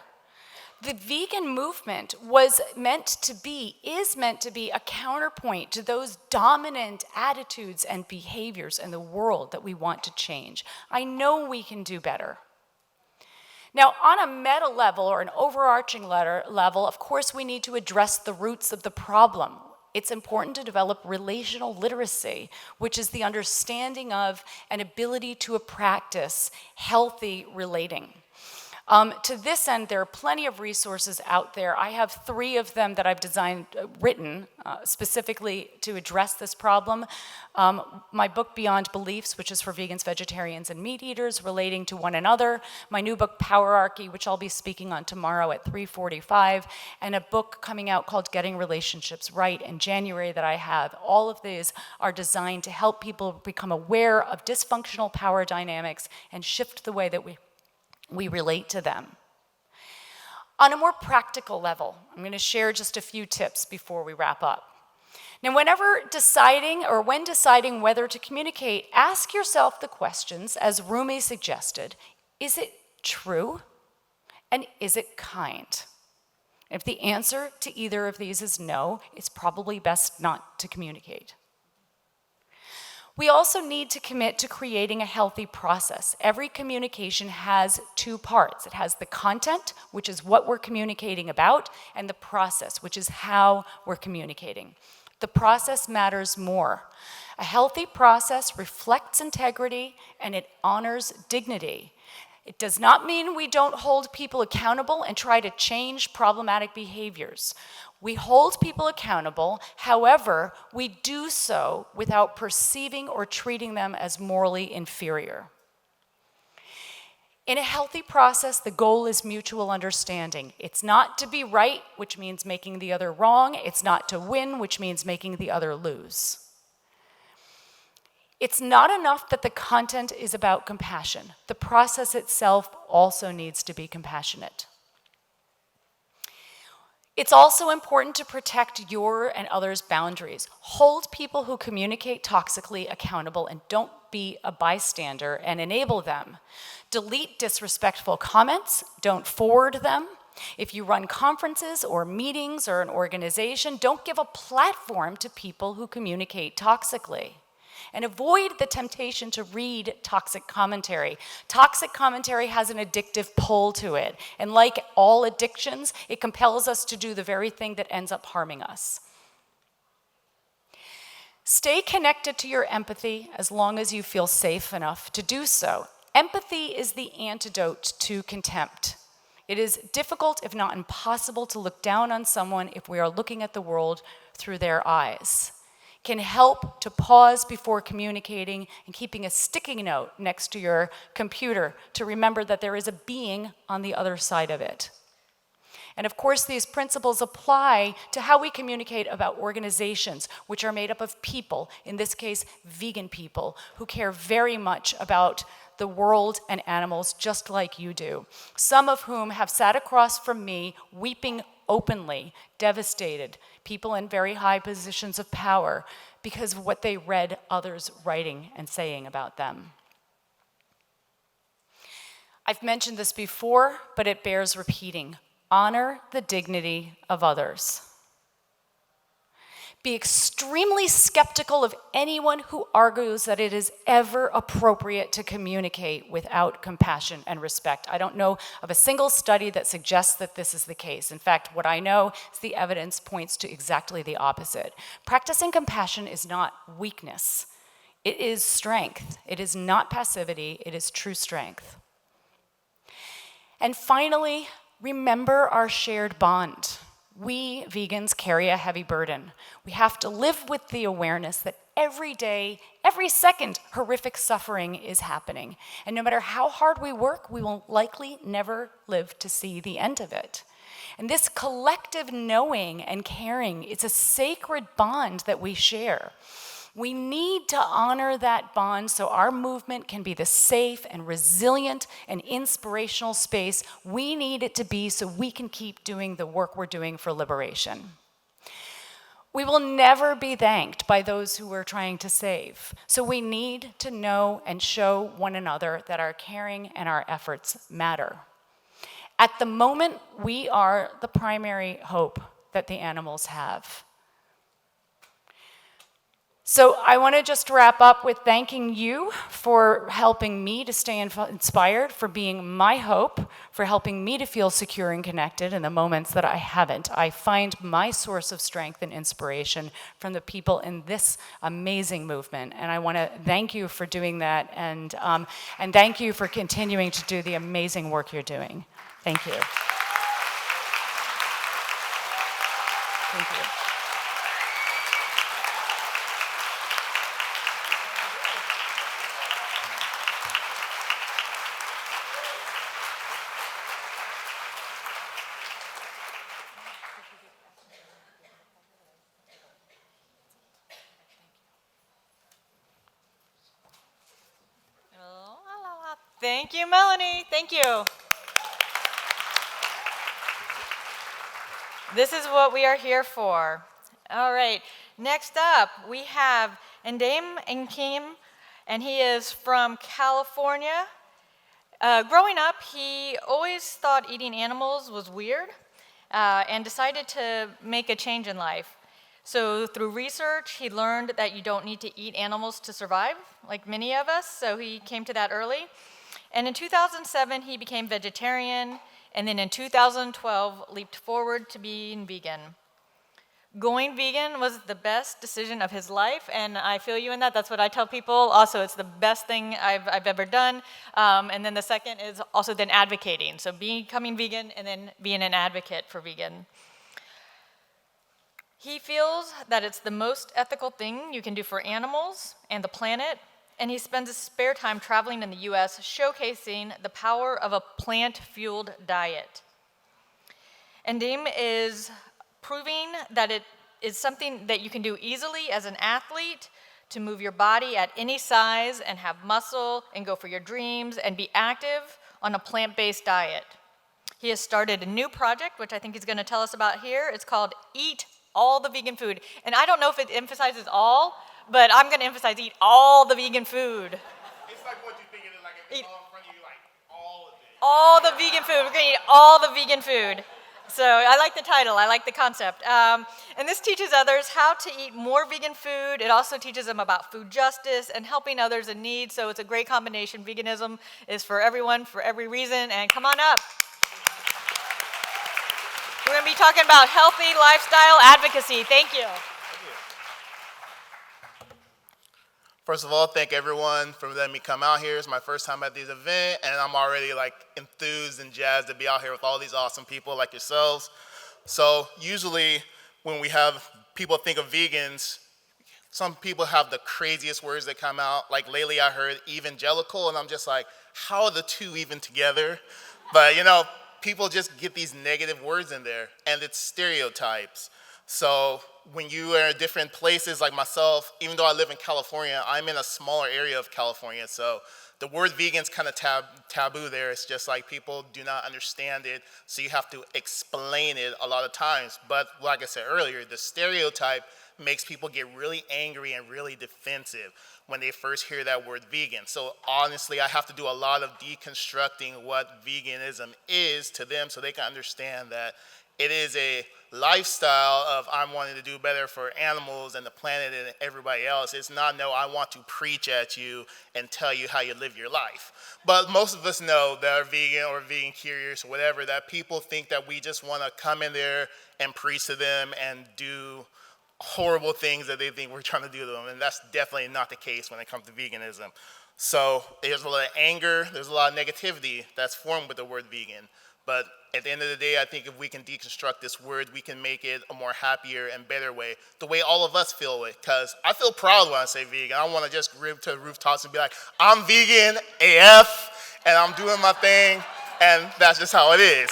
S12: The vegan movement is meant to be a counterpoint to those dominant attitudes and behaviors in the world that we want to change. I know we can do better. Now, on a meta level or an overarching level, of course, we need to address the roots of the problem. It's important to develop relational literacy, which is the understanding of and ability to practice healthy relating. To this end, there are plenty of resources out there. I have 3 of them that I've written specifically to address this problem. My book, Beyond Beliefs, which is for vegans, vegetarians, and meat eaters relating to one another. My new book, Powerarchy, which I'll be speaking on tomorrow at 3:45, and a book coming out called Getting Relationships Right in January that I have. All of these are designed to help people become aware of dysfunctional power dynamics and shift the way that we relate to them. On a more practical level, I'm going to share just a few tips before we wrap up. Now, when deciding whether to communicate, ask yourself the questions, as Rumi suggested: is it true? And is it kind? If the answer to either of these is no, it's probably best not to communicate. We also need to commit to creating a healthy process. Every communication has 2 parts. It has the content, which is what we're communicating about, and the process, which is how we're communicating. The process matters more. A healthy process reflects integrity and it honors dignity. It does not mean we don't hold people accountable and try to change problematic behaviors. We hold people accountable, however, we do so without perceiving or treating them as morally inferior. In a healthy process, the goal is mutual understanding. It's not to be right, which means making the other wrong. It's not to win, which means making the other lose. It's not enough that the content is about compassion. The process itself also needs to be compassionate. It's also important to protect your and others' boundaries. Hold people who communicate toxically accountable and don't be a bystander and enable them. Delete disrespectful comments, don't forward them. If you run conferences or meetings or an organization, don't give a platform to people who communicate toxically. And avoid the temptation to read toxic commentary. Toxic commentary has an addictive pull to it. And like all addictions, it compels us to do the very thing that ends up harming us. Stay connected to your empathy as long as you feel safe enough to do so. Empathy is the antidote to contempt. It is difficult, if not impossible, to look down on someone if we are looking at the world through their eyes. Can help to pause before communicating and keeping a sticky note next to your computer to remember that there is a being on the other side of it. And of course, these principles apply to how we communicate about organizations, which are made up of people, in this case, vegan people, who care very much about the world and animals just like you do. Some of whom have sat across from me weeping openly, devastated, people in very high positions of power because of what they read others writing and saying about them. I've mentioned this before, but it bears repeating. Honor the dignity of others. Be extremely skeptical of anyone who argues that it is ever appropriate to communicate without compassion and respect. I don't know of a single study that suggests that this is the case. In fact, what I know is the evidence points to exactly the opposite. Practicing compassion is not weakness. It is strength. It is not passivity. It is true strength. And finally, remember our shared bond. We vegans carry a heavy burden. We have to live with the awareness that every day, every second, horrific suffering is happening. And no matter how hard we work, we will likely never live to see the end of it. And this collective knowing and caring, it's a sacred bond that we share. We need to honor that bond so our movement can be the safe and resilient and inspirational space we need it to be so we can keep doing the work we're doing for liberation. We will never be thanked by those who we're trying to save, so we need to know and show one another that our caring and our efforts matter. At the moment, we are the primary hope that the animals have. So I want to just wrap up with thanking you for helping me to stay inspired, for being my hope, for helping me to feel secure and connected in the moments that I haven't. I find my source of strength and inspiration from the people in this amazing movement, and I want to thank you for doing that, and thank you for continuing to do the amazing work you're doing.
S11: Thank you. Thank you.
S1: Thank you, Melanie. Thank you. This is what we are here for. All right, next up, we have Ndem and Nkem, and he is from California. Growing up, he always thought eating animals was weird and decided to make a change in life. So through research, he learned that you don't need to eat animals to survive, like many of us, so he came to that early. And in 2007, he became vegetarian, and then in 2012, leaped forward to being vegan. Going vegan was the best decision of his life, and I feel you in that. That's what I tell people. Also, it's the best thing I've ever done. And then the second is also then advocating. So becoming vegan and then being an advocate for vegan. He feels that it's the most ethical thing you can do for animals and the planet, and he spends his spare time traveling in the US showcasing the power of a plant-fueled diet. Ndem is proving that it is something that you can do easily as an athlete to move your body at any size and have muscle and go for your dreams and be active on a plant-based diet. He has started a new project, which I think he's gonna tell us about here. It's called Eat All the Vegan Food. And I don't know if it emphasizes all, but I'm gonna emphasize eat all the vegan food.
S13: It's like what you think it is, like if it's all in front of you, like all of it.
S1: All the vegan food, we're gonna eat all the vegan food. So I like the title, I like the concept. And this teaches others how to eat more vegan food. It also teaches them about food justice and helping others in need. So it's a great combination. Veganism is for everyone, for every reason, and come on up. We're gonna be talking about healthy lifestyle advocacy. Thank you.
S13: First of all, thank everyone for letting me come out here. It's my first time at this event, and I'm already like enthused and jazzed to be out here with all these awesome people like yourselves. So usually when we have people think of vegans, some people have the craziest words that come out. Like lately I heard evangelical, and I'm just like, how are the two even together? But you know, people just get these negative words in there, and it's stereotypes. So when you are in different places like myself, even though I live in California, I'm in a smaller area of California. So the word vegan's kind of taboo there. It's just like people do not understand it. So you have to explain it a lot of times. But like I said earlier, the stereotype makes people get really angry and really defensive when they first hear that word vegan. So honestly, I have to do a lot of deconstructing what veganism is to them so they can understand that it is a lifestyle of I'm wanting to do better for animals and the planet and everybody else. It's not, no, I want to preach at you and tell you how you live your life. But most of us know that are vegan or vegan curious or whatever, that people think that we just want to come in there and preach to them and do horrible things that they think we're trying to do to them. And that's definitely not the case when it comes to veganism. So there's a lot of anger, there's a lot of negativity that's formed with the word vegan. But at the end of the day, I think if we can deconstruct this word, we can make it a more happier and better way, the way all of us feel it. Because I feel proud when I say vegan. I want to just rip to the rooftops and be like, I'm vegan AF, and I'm doing my thing, and that's just how it is.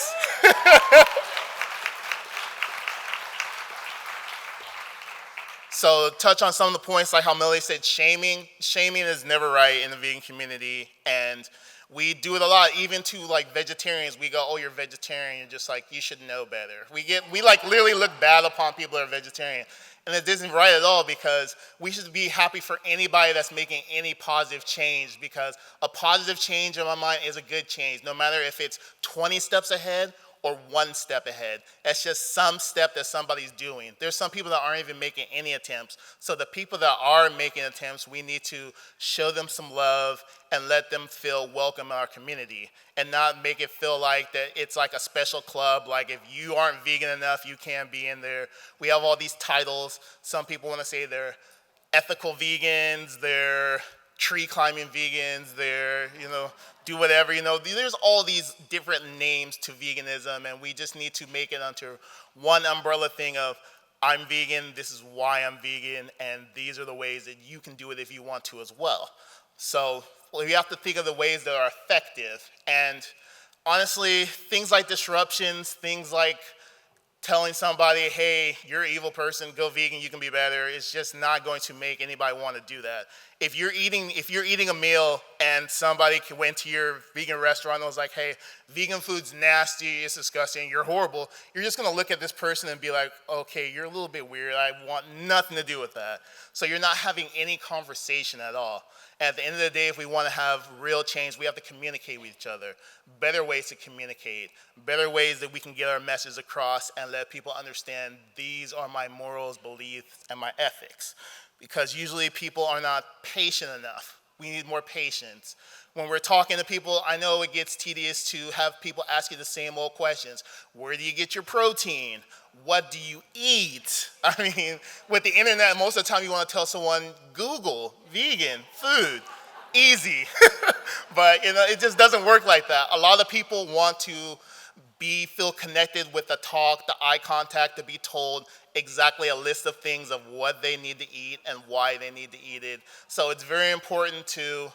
S13: So touch on some of the points, like how Melanie said, shaming. Shaming is never right in the vegan community, and we do it a lot, even to like vegetarians. We go, oh, you're vegetarian. You're just like, you should know better. We like literally look bad upon people that are vegetarian. And it isn't right at all, because we should be happy for anybody that's making any positive change, because a positive change in my mind is a good change, no matter if it's 20 steps ahead or 1 step ahead. It's just some step that somebody's doing. There's some people that aren't even making any attempts. So the people that are making attempts, we need to show them some love and let them feel welcome in our community, and not make it feel like that it's like a special club, like if you aren't vegan enough, you can't be in there. We have all these titles. Some people want to say they're ethical vegans, they're tree climbing vegans, they're, do whatever, there's all these different names to veganism, and we just need to make it onto one umbrella thing of, I'm vegan, this is why I'm vegan, and these are the ways that you can do it if you want to as well. So we have to think of the ways that are effective, and honestly, things like disruptions, things like telling somebody, hey, you're an evil person, go vegan, you can be better, it's just not going to make anybody want to do that. If you're eating a meal and somebody went to your vegan restaurant and was like, hey, vegan food's nasty, it's disgusting, you're horrible, you're just going to look at this person and be like, okay, you're a little bit weird, I want nothing to do with that. So you're not having any conversation at all. And at the end of the day, if we want to have real change, we have to communicate with each other. Better ways to communicate, better ways that we can get our message across and let people understand these are my morals, beliefs, and my ethics. Because usually people are not patient enough. We need more patience. When we're talking to people, I know it gets tedious to have people ask you the same old questions. Where do you get your protein? What do you eat? I mean, with the internet, most of the time you want to tell someone, Google vegan food. Easy. But it just doesn't work like that. A lot of people want to feel connected with the talk, the eye contact, to be told exactly a list of things of what they need to eat and why they need to eat it. So it's very important to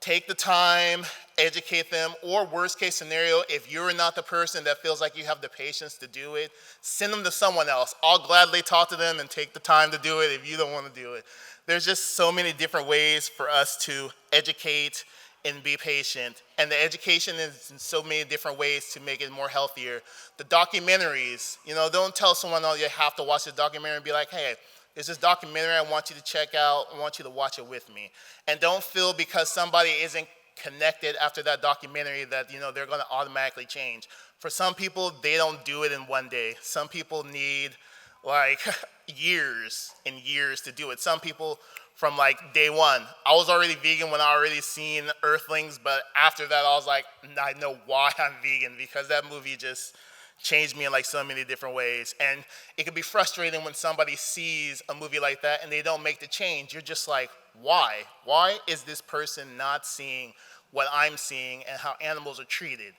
S13: take the time, educate them, or worst case scenario, if you're not the person that feels like you have the patience to do it, send them to someone else. I'll gladly talk to them and take the time to do it if you don't want to do it. There's just so many different ways for us to educate and be patient. And the education is in so many different ways to make it more healthier. The documentaries, don't tell someone, oh, you have to watch this documentary and be like, hey, there's this documentary I want you to check out. I want you to watch it with me. And don't feel because somebody isn't connected after that documentary that they're going to automatically change. For some people, they don't do it in one day. Some people need like years and years to do it. Some people from like day one. I was already vegan when I already seen Earthlings, but after that I was like, I know why I'm vegan, because that movie just changed me in like so many different ways. And it can be frustrating when somebody sees a movie like that and they don't make the change. You're just like, why? Why is this person not seeing what I'm seeing and how animals are treated?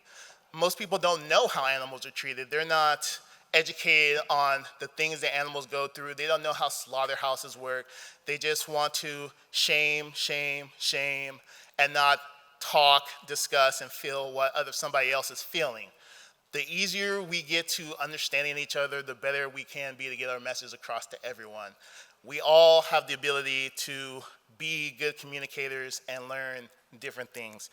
S13: Most people don't know how animals are treated. They're not educated on the things that animals go through. They don't know how slaughterhouses work. They just want to shame, shame, shame, and not talk, discuss, and feel what somebody else is feeling. The easier we get to understanding each other, the better we can be to get our message across to everyone. We all have the ability to be good communicators and learn different things.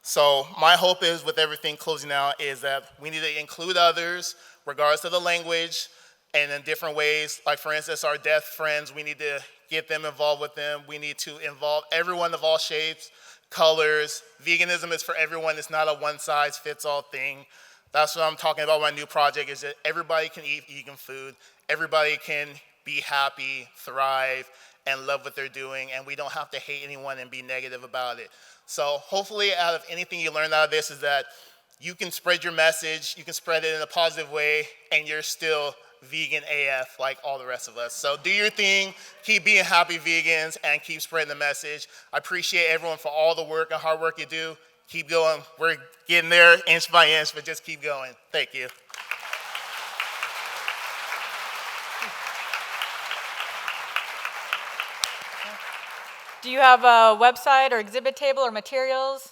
S13: So my hope is, with everything closing out, is that we need to include others, regardless of the language, and in different ways. Like, for instance, our deaf friends, we need to get them involved with them. We need to involve everyone of all shapes, colors. Veganism is for everyone. It's not a one-size-fits-all thing. That's what I'm talking about. My new project is that everybody can eat vegan food. Everybody can be happy, thrive, and love what they're doing, and we don't have to hate anyone and be negative about it. So hopefully, out of anything you learn out of this, is that you can spread your message, you can spread it in a positive way, and you're still vegan AF like all the rest of us. So do your thing, keep being happy vegans, and keep spreading the message. I appreciate everyone for all the work and hard work you do. Keep going. We're getting there inch by inch, but just keep going. Thank you.
S1: Do you have a website or exhibit table or materials?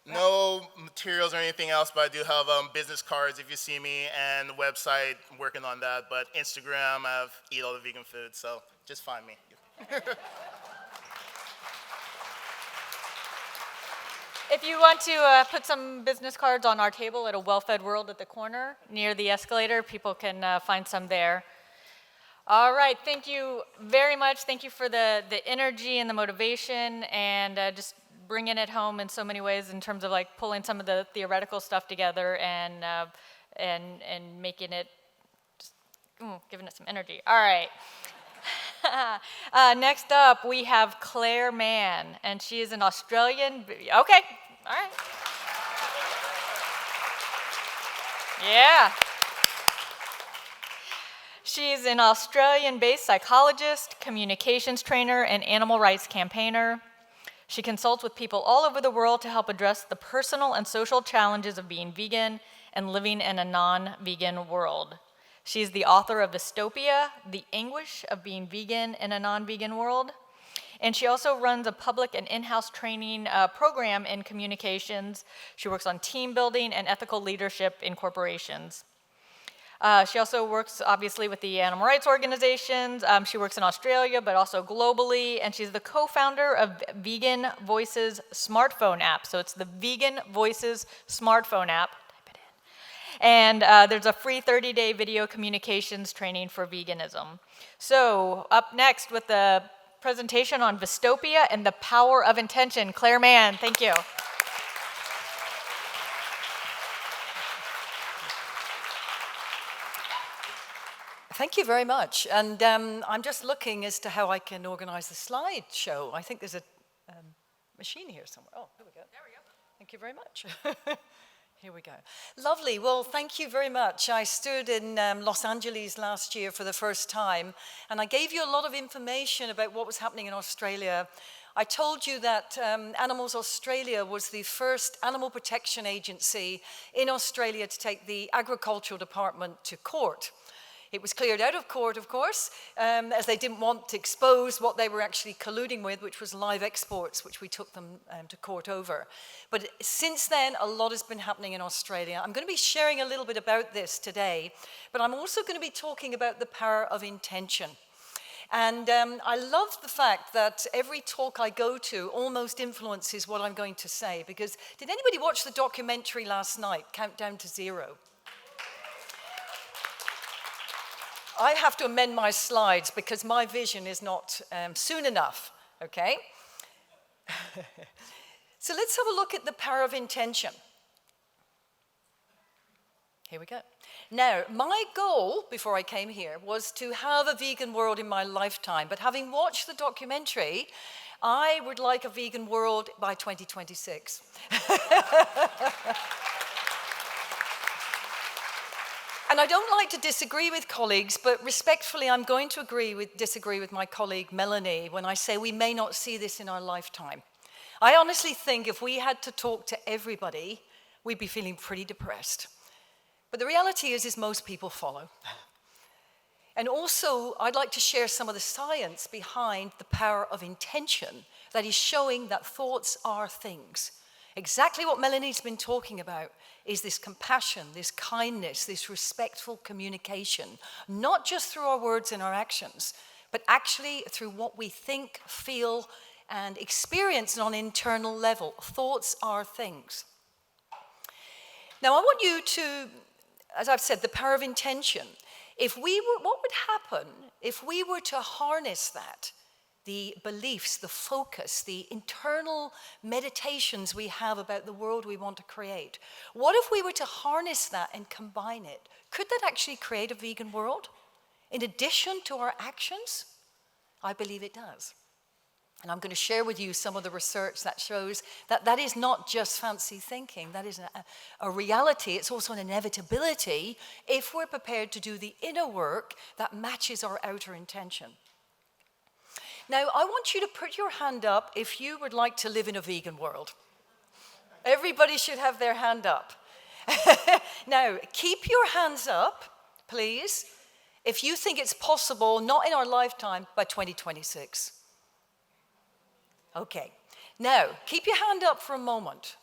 S13: No materials or anything else, but I do have business cards if you see me, and website, working on that. But Instagram, I eat all the vegan food, so just find me.
S1: If you want to put some business cards on our table at a Well-Fed World at the corner near the escalator, people can find some there. All right, thank you very much. Thank you for the energy and the motivation, and just bringing it home in so many ways in terms of like pulling some of the theoretical stuff together and making it, just giving it some energy. All right. Next up, we have Clare Mann, and she is an Australian. Okay, all right. Yeah. She's an Australian-based psychologist, communications trainer, and animal rights campaigner. She consults with people all over the world to help address the personal and social challenges of being vegan and living in a non-vegan world. She's the author of Vystopia, The Anguish of Being Vegan in a Non-Vegan World. And she also runs a public and in-house training program in communications. She works on team building and ethical leadership in corporations. She also works, obviously, with the animal rights organizations. She works in Australia, but also globally, and she's the co-founder of Vegan Voices smartphone app. So it's the Vegan Voices smartphone app. Type it in. And there's a free 30-day video communications training for veganism. So up next with the presentation on Vystopia and the power of intention, Clare Mann. Thank you.
S14: Thank you very much. And I'm just looking as to how I can organize the slideshow. I think there's a machine here somewhere. Oh, here we go. There we go. Thank you very much. Here we go. Lovely. Well, thank you very much. I stood in Los Angeles last year for the first time, and I gave you a lot of information about what was happening in Australia. I told you that Animals Australia was the first animal protection agency in Australia to take the Agricultural Department to court. It was cleared out of court, of course, as they didn't want to expose what they were actually colluding with, which was live exports, which we took them to court over. But since then, a lot has been happening in Australia. I'm going to be sharing a little bit about this today, but I'm also going to be talking about the power of intention. And I love the fact that every talk I go to almost influences what I'm going to say, because did anybody watch the documentary last night, Countdown to Zero? I have to amend my slides because my vision is not soon enough, okay? So let's have a look at the power of intention. Here we go. Now, my goal before I came here was to have a vegan world in my lifetime, but having watched the documentary, I would like a vegan world by 2026. And I don't like to disagree with colleagues, but respectfully, I'm going to disagree with my colleague Melanie when I say we may not see this in our lifetime. I honestly think if we had to talk to everybody, we'd be feeling pretty depressed. But the reality is most people follow. And also, I'd like to share some of the science behind the power of intention that is showing that thoughts are things. Exactly what Melanie's been talking about is this compassion, this kindness, this respectful communication, not just through our words and our actions, but actually through what we think, feel, and experience on an internal level. Thoughts are things. Now, I want you to, as I've said, the power of intention. What would happen if we were to harness that? The beliefs, the focus, the internal meditations we have about the world we want to create. What if we were to harness that and combine it? Could that actually create a vegan world? In addition to our actions? I believe it does. And I'm going to share with you some of the research that shows that that is not just fancy thinking. That is a reality. It's also an inevitability if we're prepared to do the inner work that matches our outer intention. Now, I want you to put your hand up if you would like to live in a vegan world. Everybody should have their hand up. Now, keep your hands up, please, if you think it's possible, not in our lifetime, by 2026. Okay. Now, keep your hand up for a moment.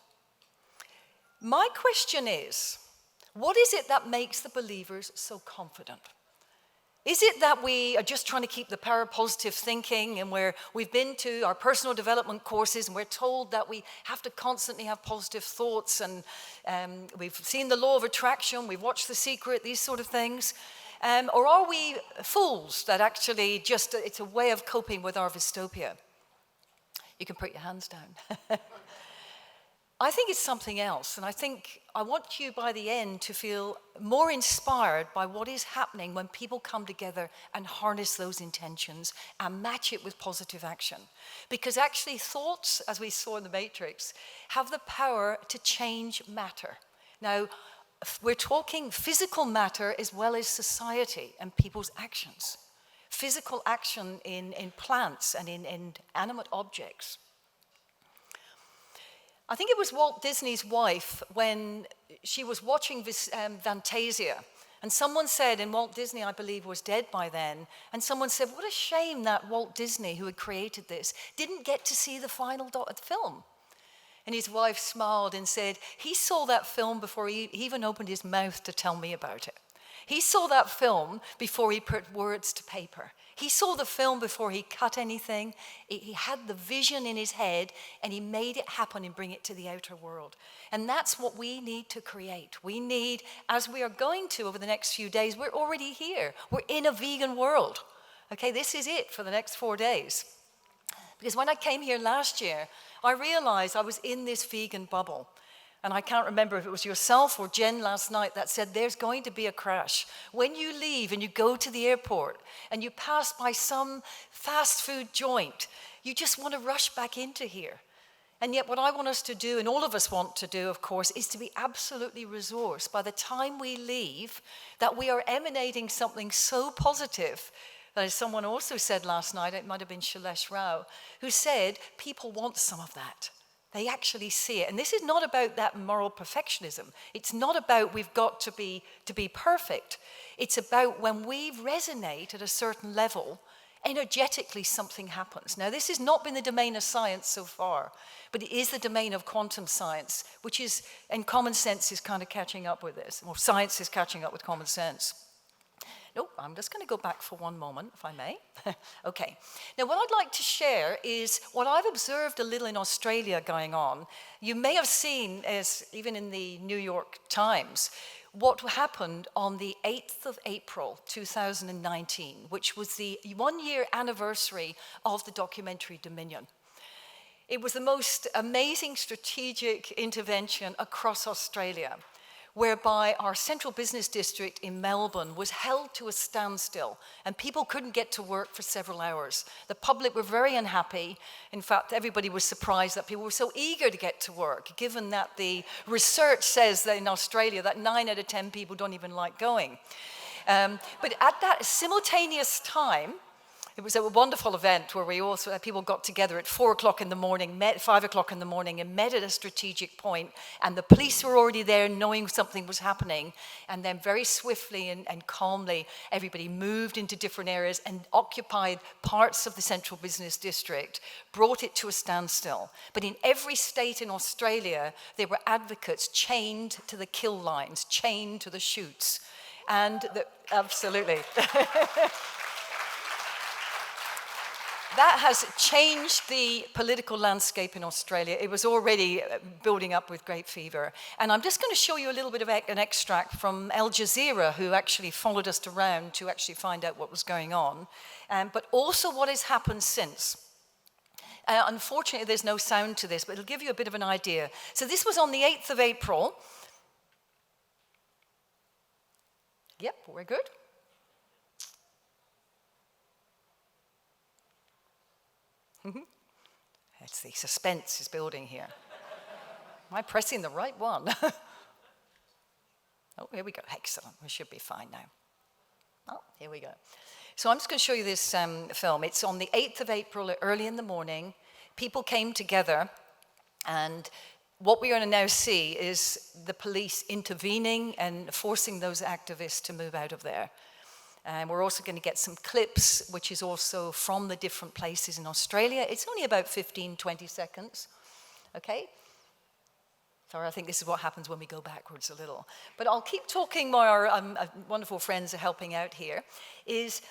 S14: My question is, what is it that makes the believers so confident? Is it that we are just trying to keep the power of positive thinking and we've been to our personal development courses and we're told that we have to constantly have positive thoughts and we've seen the law of attraction, we've watched The Secret, these sort of things? Or are we fools that actually just, it's a way of coping with our Vystopia? You can put your hands down. I think it's something else, and I want you by the end to feel more inspired by what is happening when people come together and harness those intentions and match it with positive action. Because actually thoughts, as we saw in the Matrix, have the power to change matter. Now, we're talking physical matter as well as society and people's actions. Physical action in plants and in animate objects. I think it was Walt Disney's wife when she was watching this Fantasia. And someone said, and Walt Disney, I believe, was dead by then, and someone said, what a shame that Walt Disney, who had created this, didn't get to see the final film. And his wife smiled and said, he saw that film before he even opened his mouth to tell me about it. He saw that film before he put words to paper. He saw the film before he cut anything. He had the vision in his head, and he made it happen and bring it to the outer world. And that's what we need to create. We need, as we are going to over the next few days, we're already here. We're in a vegan world. Okay, this is it for the next 4 days. Because when I came here last year, I realized I was in this vegan bubble. And I can't remember if it was yourself or Jen last night that said there's going to be a crash. When you leave and you go to the airport and you pass by some fast food joint, you just want to rush back into here. And yet what I want us to do, and all of us want to do, of course, is to be absolutely resourced by the time we leave, that we are emanating something so positive that, as someone also said last night, it might have been Shailesh Rao, who said people want some of that. They actually see it. And this is not about that moral perfectionism. It's not about we've got to be perfect. It's about when we resonate at a certain level, energetically something happens. Now, this has not been the domain of science so far, but it is the domain of quantum science, which is, and common sense is kind of catching up with this, or science is catching up with common sense. Nope, I'm just going to go back for one moment, if I may. Okay. Now, what I'd like to share is what I've observed a little in Australia going on. You may have seen, as even in the New York Times, what happened on the 8th of April, 2019, which was the 1-year anniversary of the documentary Dominion. It was the most amazing strategic intervention across Australia, whereby our central business district in Melbourne was held to a standstill and people couldn't get to work for several hours. The public were very unhappy. In fact, everybody was surprised that people were so eager to get to work, given that the research says that in Australia that 9 out of 10 people don't even like going. But at that simultaneous time, it was a wonderful event where we also people got together at 4 o'clock in the morning, met at 5 o'clock in the morning, and met at a strategic point. And the police were already there, knowing something was happening. And then very swiftly and calmly, everybody moved into different areas and occupied parts of the central business district, brought it to a standstill. But in every state in Australia, there were advocates chained to the kill lines, chained to the chutes, and absolutely. That has changed the political landscape in Australia. It was already building up with great fever. And I'm just going to show you a little bit of an extract from Al Jazeera, who actually followed us around to actually find out what was going on, but also what has happened since. Unfortunately, there's no sound to this, but it'll give you a bit of an idea. So this was on the 8th of April. Yep, we're good. It's the suspense is building here. Am I pressing the right one? Oh, here we go. Excellent. We should be fine now. Oh, here we go. So I'm just going to show you this film. It's on the 8th of April, early in the morning. People came together, and what we're going to now see is the police intervening and forcing those activists to move out of there. And we're also going to get some clips, which is also from the different places in Australia. It's only about 15, 20 seconds, okay? Sorry, I think this is what happens when we go backwards a little. But I'll keep talking while our wonderful friends are helping out here, is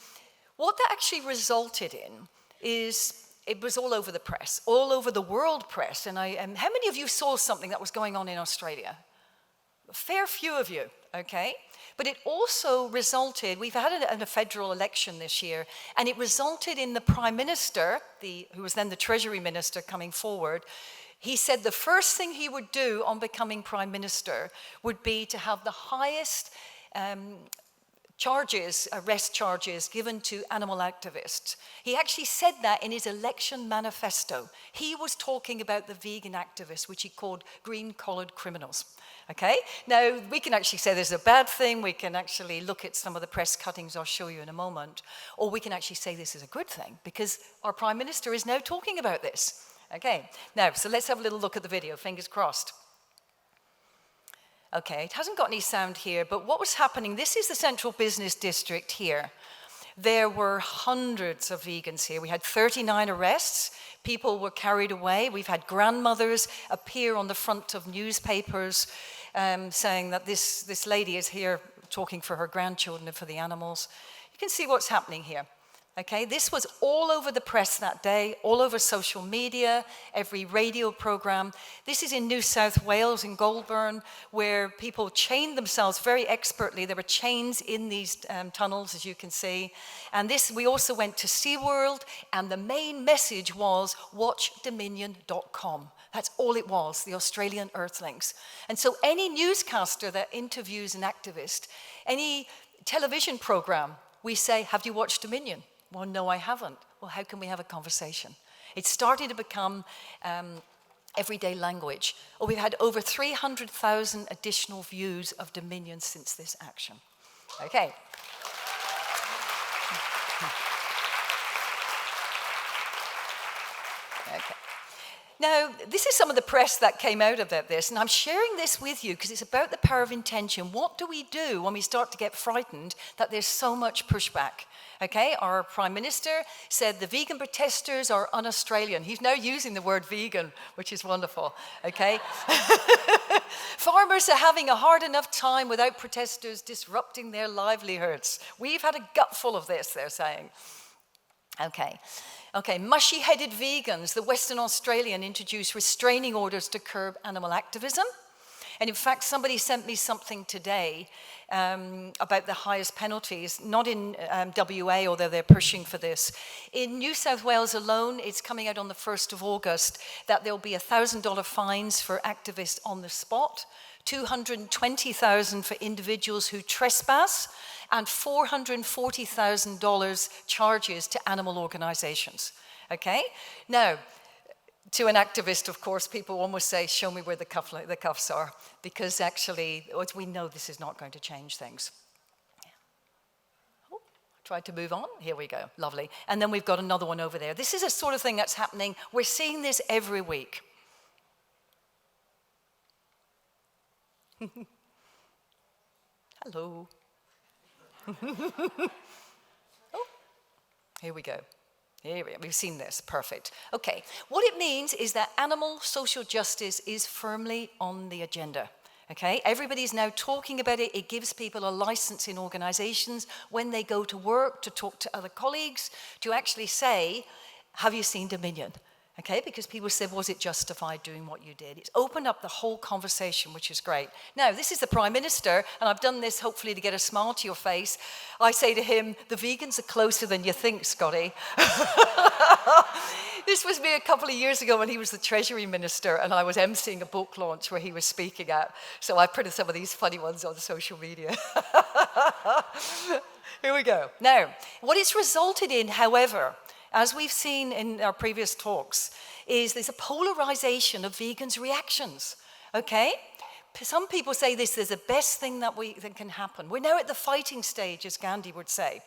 S14: what that actually resulted in is it was all over the press, all over the world press. And how many of you saw something that was going on in Australia? A fair few of you, okay? But it also resulted, we've had a federal election this year, and it resulted in the Prime Minister, who was then the Treasury Minister coming forward. He said the first thing he would do on becoming Prime Minister would be to have the highest arrest charges given to animal activists. He actually said that in his election manifesto. He was talking about the vegan activists, which he called green-collared criminals. Okay? Now, we can actually say this is a bad thing. We can actually look at some of the press cuttings I'll show you in a moment. Or we can actually say this is a good thing, because our Prime Minister is now talking about this. Okay, now, so let's have a little look at the video, fingers crossed. Okay, it hasn't got any sound here, but what was happening, this is the central business district here. There were hundreds of vegans here. We had 39 arrests. People were carried away. We've had grandmothers appear on the front of newspapers saying that this lady is here talking for her grandchildren and for the animals. You can see what's happening here. Okay, this was all over the press that day, all over social media, every radio program. This is in New South Wales, in Goulburn, where people chained themselves very expertly. There were chains in these tunnels, as you can see. And this, we also went to SeaWorld, and the main message was watchdominion.com. That's all it was, the Australian Earthlings. And so any newscaster that interviews an activist, any television program, we say, have you watched Dominion? Well, no, I haven't. Well, how can we have a conversation? It's starting to become everyday language. Oh, we've had over 300,000 additional views of Dominion since this action. Okay. Okay. Now, this is some of the press that came out about this, and I'm sharing this with you because it's about the power of intention. What do we do when we start to get frightened that there's so much pushback? Okay, our Prime Minister said the vegan protesters are un-Australian. He's now using the word vegan, which is wonderful, okay? Farmers are having a hard enough time without protesters disrupting their livelihoods. We've had a gutful of this, they're saying. Okay, mushy-headed vegans. The Western Australian introduced restraining orders to curb animal activism. And in fact, somebody sent me something today about the highest penalties, not in WA, although they're pushing for this. In New South Wales alone, it's coming out on the 1st of August that there'll be $1,000 fines for activists on the spot, $220,000 for individuals who trespass, and $440,000 charges to animal organizations. Okay? Now, to an activist, of course, people almost say, show me where the cuffs are, because actually, we know this is not going to change things. Oh, tried to move on. Here we go. Lovely. And then we've got another one over there. This is a sort of thing that's happening. We're seeing this every week. Hello. Oh, here we go. Here we go. We've seen this. Perfect. Okay. What it means is that animal social justice is firmly on the agenda. Okay? Everybody's now talking about it. It gives people a license in organizations when they go to work, to talk to other colleagues, to actually say, have you seen Dominion? Okay, because people said, was it justified doing what you did? It's opened up the whole conversation, which is great. Now, this is the Prime Minister, and I've done this hopefully to get a smile to your face. I say to him, the vegans are closer than you think, Scotty. This was me a couple of years ago when he was the Treasury Minister, and I was emceeing a book launch where he was speaking at. So I printed some of these funny ones on social media. Here we go. Now, what it's resulted in, however, as we've seen in our previous talks, is there's a polarization of vegans' reactions, okay? Some people say this is the best thing that can happen. We're now at the fighting stage, as Gandhi would say.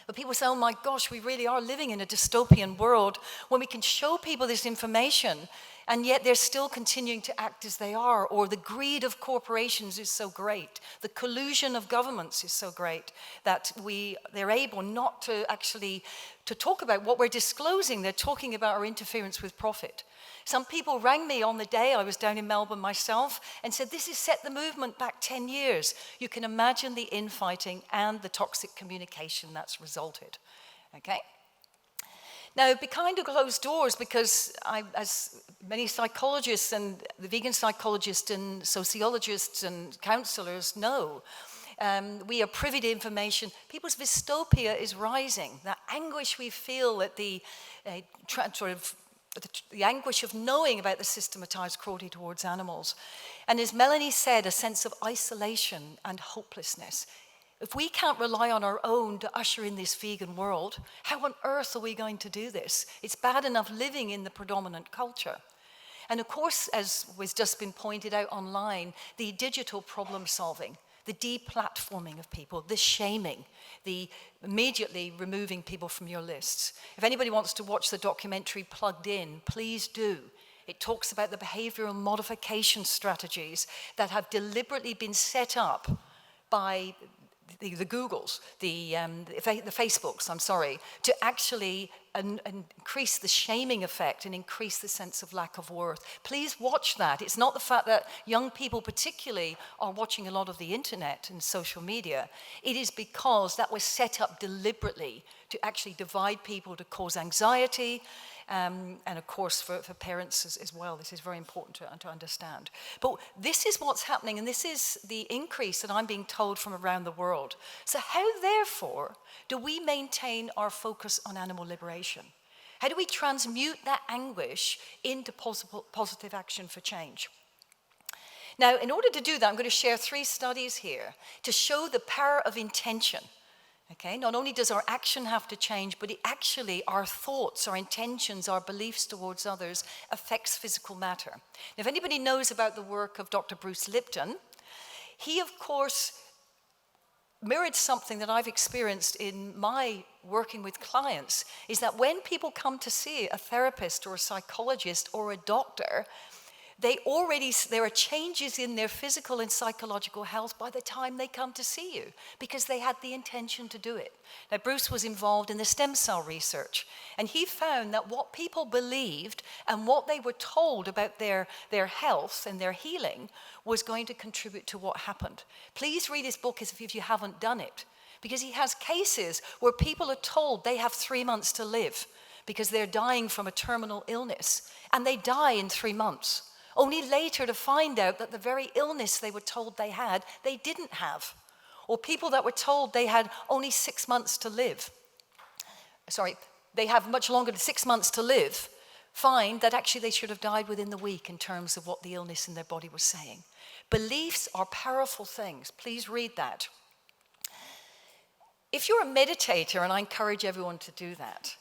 S14: But people say, oh my gosh, we really are living in a dystopian world when we can show people this information and yet they're still continuing to act as they are, or the greed of corporations is so great, the collusion of governments is so great that they're able not to actually to talk about what we're disclosing. They're talking about our interference with profit. Some people rang me on the day I was down in Melbourne myself and said, this has set the movement back 10 years. You can imagine the infighting and the toxic communication that's resulted, okay? Now, behind the closed doors, because as many psychologists and the vegan psychologists and sociologists and counselors know, we are privy to information. People's Vystopia is rising. That anguish we feel at the anguish of knowing about the systematized cruelty towards animals. And as Melanie said, a sense of isolation and hopelessness. If we can't rely on our own to usher in this vegan world, how on earth are we going to do this? It's bad enough living in the predominant culture. And of course, as was just been pointed out online, the digital problem solving. the deplatforming of people, the shaming, the immediately removing people from your lists. If anybody wants to watch the documentary Plugged In, please do. It talks about the behavioral modification strategies that have deliberately been set up by the Googles, the Facebooks, I'm sorry, to actually increase the shaming effect and increase the sense of lack of worth. Please watch that. It's not the fact that young people particularly are watching a lot of the internet and social media. It is because that was set up deliberately to actually divide people, to cause anxiety, and of course for parents as well. This is very important to understand. But this is what's happening, and this is the increase that I'm being told from around the world. So how, therefore, do we maintain our focus on animal liberation? How do we transmute that anguish into positive action for change? Now, in order to do that, I'm going to share 3 studies here to show the power of intention. Okay, not only does our action have to change, but our thoughts, our intentions, our beliefs towards others affects physical matter. Now, if anybody knows about the work of Dr. Bruce Lipton, he, of course, mirrored something that I've experienced in my working with clients, is that when people come to see a therapist or a psychologist or a doctor, there are changes in their physical and psychological health by the time they come to see you, because they had the intention to do it. Now, Bruce was involved in the stem cell research, and he found that what people believed and what they were told about their health and their healing was going to contribute to what happened. Please read his book as if you haven't done it, because he has cases where people are told they have 3 months to live because they're dying from a terminal illness, and they die in 3 months. Only later to find out that the very illness they were told they had, they didn't have. Or people that were told they had only 6 months to live. Sorry, they have much longer than 6 months to live, find that actually they should have died within the week in terms of what the illness in their body was saying. Beliefs are powerful things. Please read that. If you're a meditator, and I encourage everyone to do that,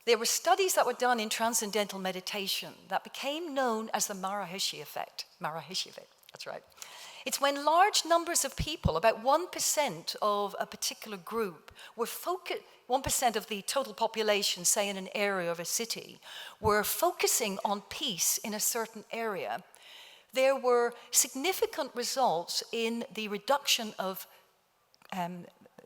S14: there were studies that were done in transcendental meditation that became known as the Maharishi effect. Maharishi effect, that's right. It's when large numbers of people, about 1% of a particular group, were 1% of the total population, say in an area of a city, were focusing on peace in a certain area. There were significant results in the reduction of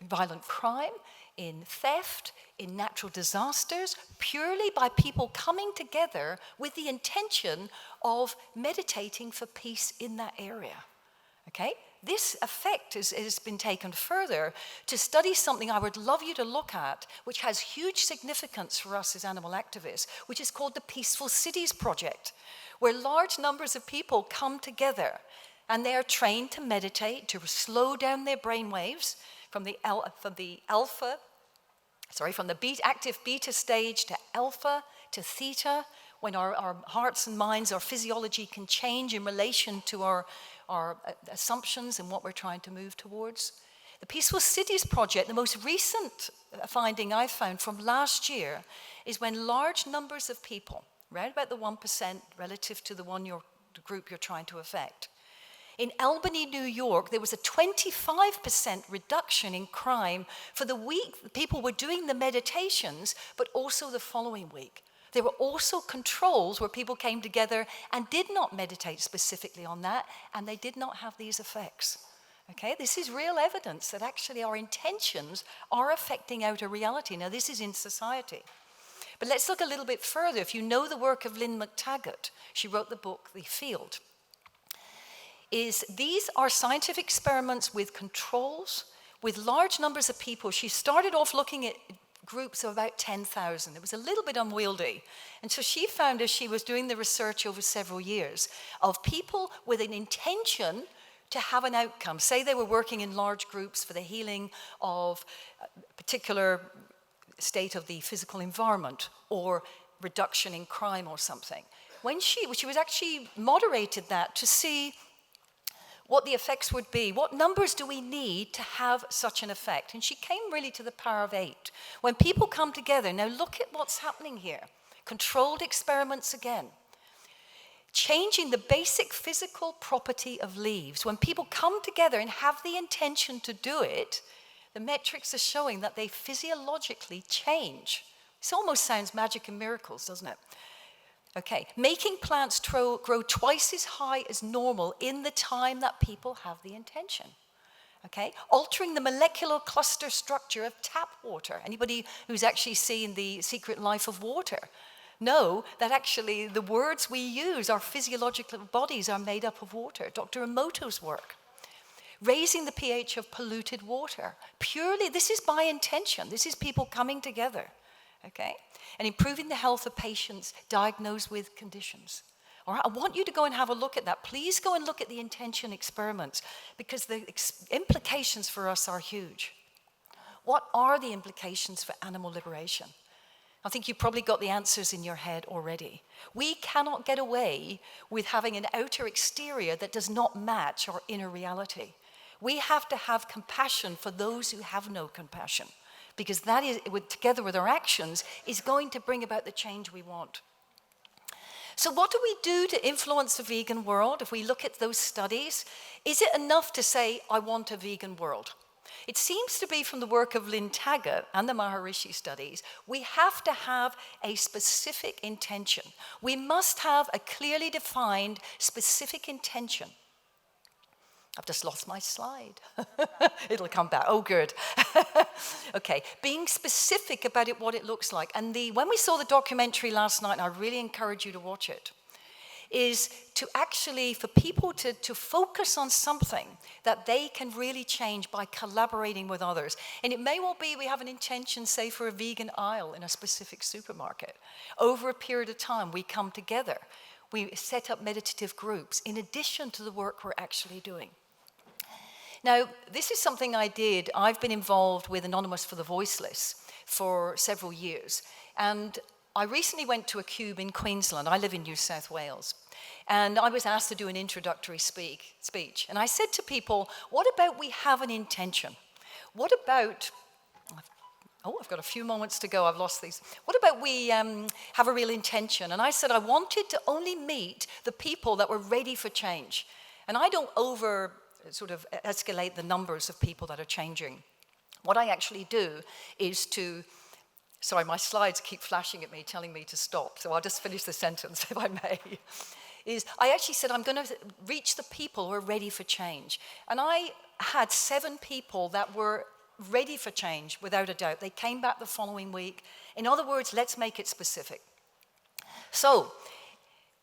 S14: violent crime, in theft, in natural disasters, purely by people coming together with the intention of meditating for peace in that area. Okay? This effect has been taken further to study something I would love you to look at, which has huge significance for us as animal activists, which is called the Peaceful Cities Project, where large numbers of people come together and they are trained to meditate, to slow down their brain waves from the active beta stage to alpha to theta, when our hearts and minds, our physiology can change in relation to our assumptions and what we're trying to move towards. The Peaceful Cities Project, the most recent finding I've found from last year, is when large numbers of people, right about the 1% relative to the group you're trying to affect, in Albany, New York, there was a 25% reduction in crime for the week people were doing the meditations, but also the following week. There were also controls where people came together and did not meditate specifically on that, and they did not have these effects. Okay, this is real evidence that actually our intentions are affecting outer reality. Now, this is in society. But let's look a little bit further. If you know the work of Lynn McTaggart, she wrote the book, The Field. These are scientific experiments with controls, with large numbers of people. She started off looking at groups of about 10,000. It was a little bit unwieldy. And so she found, as she was doing the research over several years, of people with an intention to have an outcome. Say they were working in large groups for the healing of a particular state of the physical environment or reduction in crime or something. When she was actually moderated that to see what the effects would be. What numbers do we need to have such an effect? And she came really to the power of 8. When people come together, now look at what's happening here. Controlled experiments again. changing the basic physical property of leaves. When people come together and have the intention to do it, the metrics are showing that they physiologically change. This almost sounds magic and miracles, doesn't it? Okay, making plants grow twice as high as normal in the time that people have the intention. Okay, altering the molecular cluster structure of tap water. Anybody who's actually seen The Secret Life of Water know that actually the words we use, our physiological bodies are made up of water. Dr. Emoto's work. Raising the pH of polluted water. Purely, this is by intention. This is people coming together. Okay? And improving the health of patients diagnosed with conditions. All right, I want you to go and have a look at that. Please go and look at the intention experiments because the implications for us are huge. What are the implications for animal liberation? I think you've probably got the answers in your head already. We cannot get away with having an outer exterior that does not match our inner reality. We have to have compassion for those who have no compassion, because that is, together with our actions, is going to bring about the change we want. So what do we do to influence the vegan world? If we look at those studies, is it enough to say, I want a vegan world? It seems to be from the work of Lynn Taggart and the Maharishi studies, we have to have a specific intention. We must have a clearly defined specific intention. I've just lost my slide. It'll come back. Oh, good. Okay, being specific about it, what it looks like. And when we saw the documentary last night, and I really encourage you to watch it, is to actually, for people to focus on something that they can really change by collaborating with others. And it may well be we have an intention, say, for a vegan aisle in a specific supermarket. Over a period of time, we come together. We set up meditative groups in addition to the work we're actually doing. Now, this is something I did. I've been involved with Anonymous for the Voiceless for several years. And I recently went to a cube in Queensland. I live in New South Wales. And I was asked to do an introductory speech. And I said to people, what about we have an intention? What about, I've got a few moments to go, I've lost these. What about we have a real intention? And I said I wanted to only meet the people that were ready for change. And I don't sort of escalate the numbers of people that are changing. What I actually do is to, sorry, my slides keep flashing at me, telling me to stop, so I'll just finish the sentence, if I may. I actually said I'm going to reach the people who are ready for change. And I had 7 people that were ready for change, without a doubt. They came back the following week. In other words, let's make it specific. So,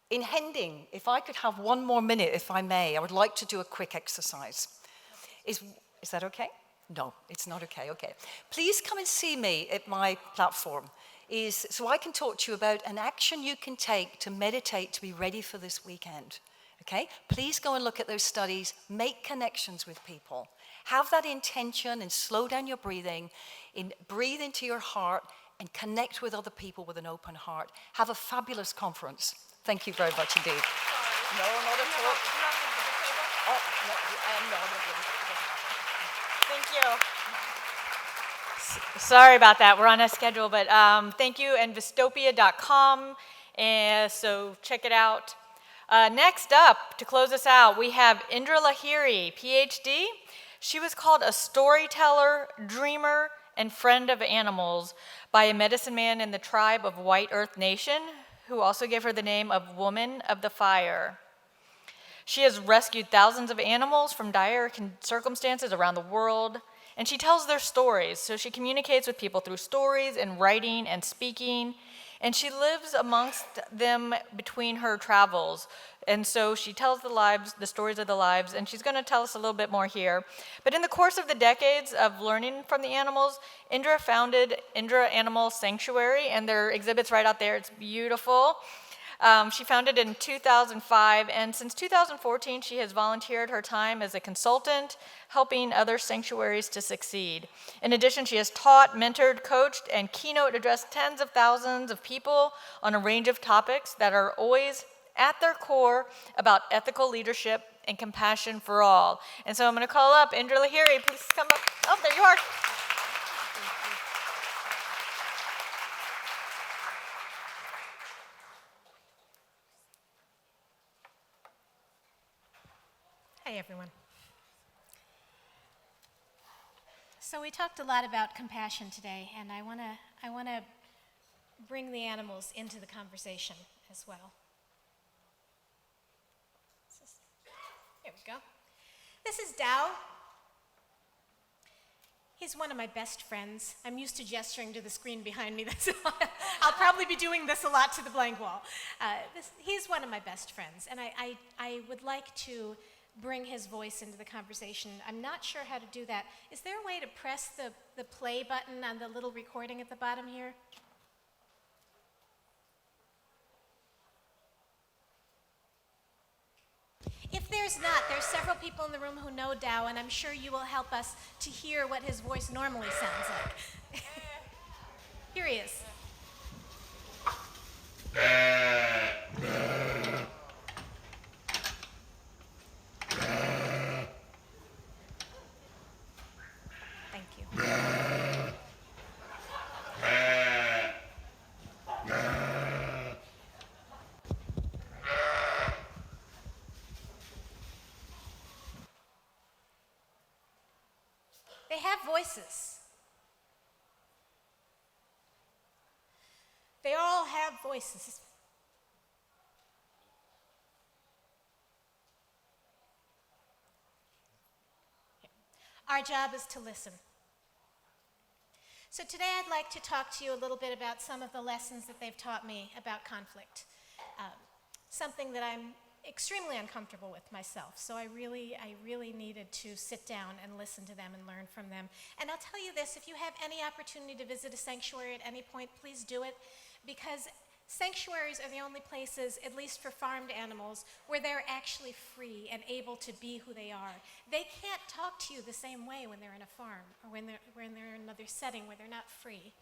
S14: in Ndem, if I could have 1 more minute, if I may, I would like to do a quick exercise. Is that okay? No, it's not okay. Okay. Please come and see me at my platform, so I can talk to you about an action you can take to meditate to be ready for this weekend. Okay? Please go and look at those studies, make connections with people, have that intention and slow down your breathing, breathe into your heart and connect with other people with an open heart. Have a fabulous conference. Thank you very much indeed. No, not at all. Oh, no, I am not.
S1: Thank you. Sorry about that. We're on a schedule, but thank you, and Vystopia.com, and so check it out. Next up, to close us out, we have Indra Lahiri, PhD. She was called a storyteller, dreamer, and friend of animals by a medicine man in the tribe of White Earth Nation, who also gave her the name of Woman of the Fire. She has rescued thousands of animals from dire circumstances around the world, and she tells their stories. So she communicates with people through stories and writing and speaking, and she lives amongst them between her travels. And so she tells the stories of the lives, and she's going to tell us a little bit more here. But in the course of the decades of learning from the animals, Indra founded Indra Animal Sanctuary, and there are exhibits right out there. It's beautiful. She founded in 2005, and since 2014, she has volunteered her time as a consultant, helping other sanctuaries to succeed. In addition, she has taught, mentored, coached, and keynote addressed tens of thousands of people on a range of topics that are always at their core about ethical leadership and compassion for all. And so I'm going to call up Indra Lahiri. Please come up. Oh, there you are.
S15: Hi, everyone. So we talked a lot about compassion today, and I want to bring the animals into the conversation as well. Here we go. This is Dow. He's one of my best friends. I'm used to gesturing to the screen behind me. I'll probably be doing this a lot to the blank wall. He's one of my best friends, and I would like to bring his voice into the conversation. I'm not sure how to do that. Is there a way to press the play button on the little recording at the bottom here? If there's not, there's several people in the room who know Dow, and I'm sure you will help us to hear what his voice normally sounds like. Here he is. Thank you. They have voices. They all have voices. Our job is to listen. So today I'd like to talk to you a little bit about some of the lessons that they've taught me about conflict. Something that I'm extremely uncomfortable with myself, so I really needed to sit down and listen to them and learn from them. And I'll tell you this, if you have any opportunity to visit a sanctuary at any point, please do it, because sanctuaries are the only places, at least for farmed animals, where they're actually free and able to be who they are. They can't talk to you the same way when they're in a farm or when they're in another setting where they're not free.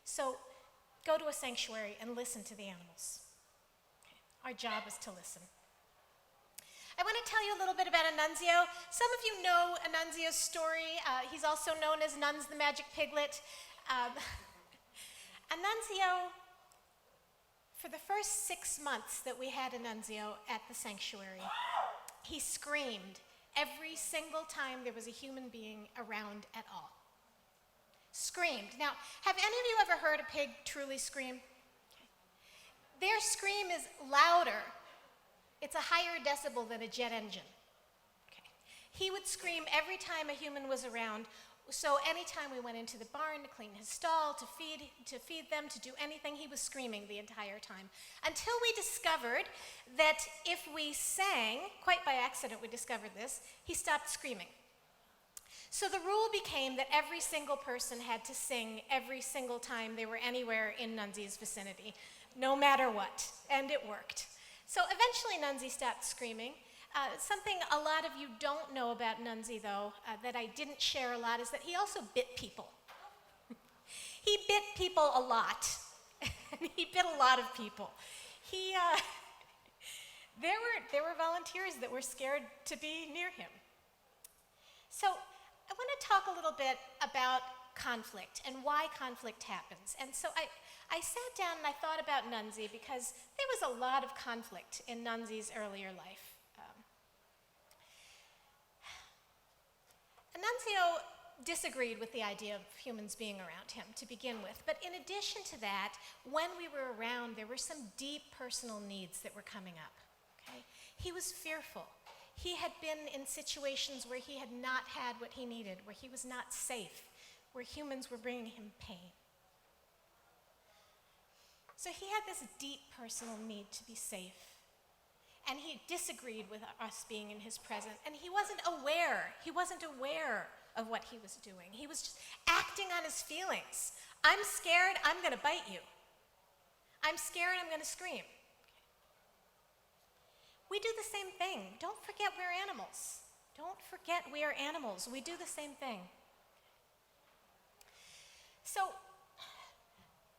S15: So go to a sanctuary and listen to the animals. Okay. Our job is to listen. I want to tell you a little bit about Annunzio. Some of you know Annunzio's story. He's also known as Nuns the Magic Piglet. Annunzio, for the first 6 months that we had Annunzio at the sanctuary, he screamed every single time there was a human being around at all. Screamed. Now, have any of you ever heard a pig truly scream? Okay. Their scream is louder. It's a higher decibel than a jet engine. Okay. He would scream every time a human was around, so anytime we went into the barn to clean his stall, to feed them, to do anything, he was screaming the entire time. Until we discovered that if we sang, quite by accident we discovered this, he stopped screaming. So the rule became that every single person had to sing every single time they were anywhere in Nunzi's vicinity, no matter what, and it worked. So eventually Nunzi stopped screaming. Something a lot of you don't know about Nunzi, though, that I didn't share a lot, is that he also bit people. He bit people a lot. He bit a lot of people. There were volunteers that were scared to be near him. So I want to talk a little bit about conflict and why conflict happens. And so I sat down and I thought about Nunzi because there was a lot of conflict in Nunzi's earlier life. Annunzio disagreed with the idea of humans being around him to begin with, but in addition to that, when we were around, there were some deep personal needs that were coming up. Okay? He was fearful. He had been in situations where he had not had what he needed, where he was not safe, where humans were bringing him pain. So he had this deep personal need to be safe. And he disagreed with us being in his presence. And he wasn't aware of what he was doing. He was just acting on his feelings. I'm scared, I'm going to bite you. I'm scared, I'm going to scream. We do the same thing. Don't forget we're animals. Don't forget we are animals. We do the same thing. So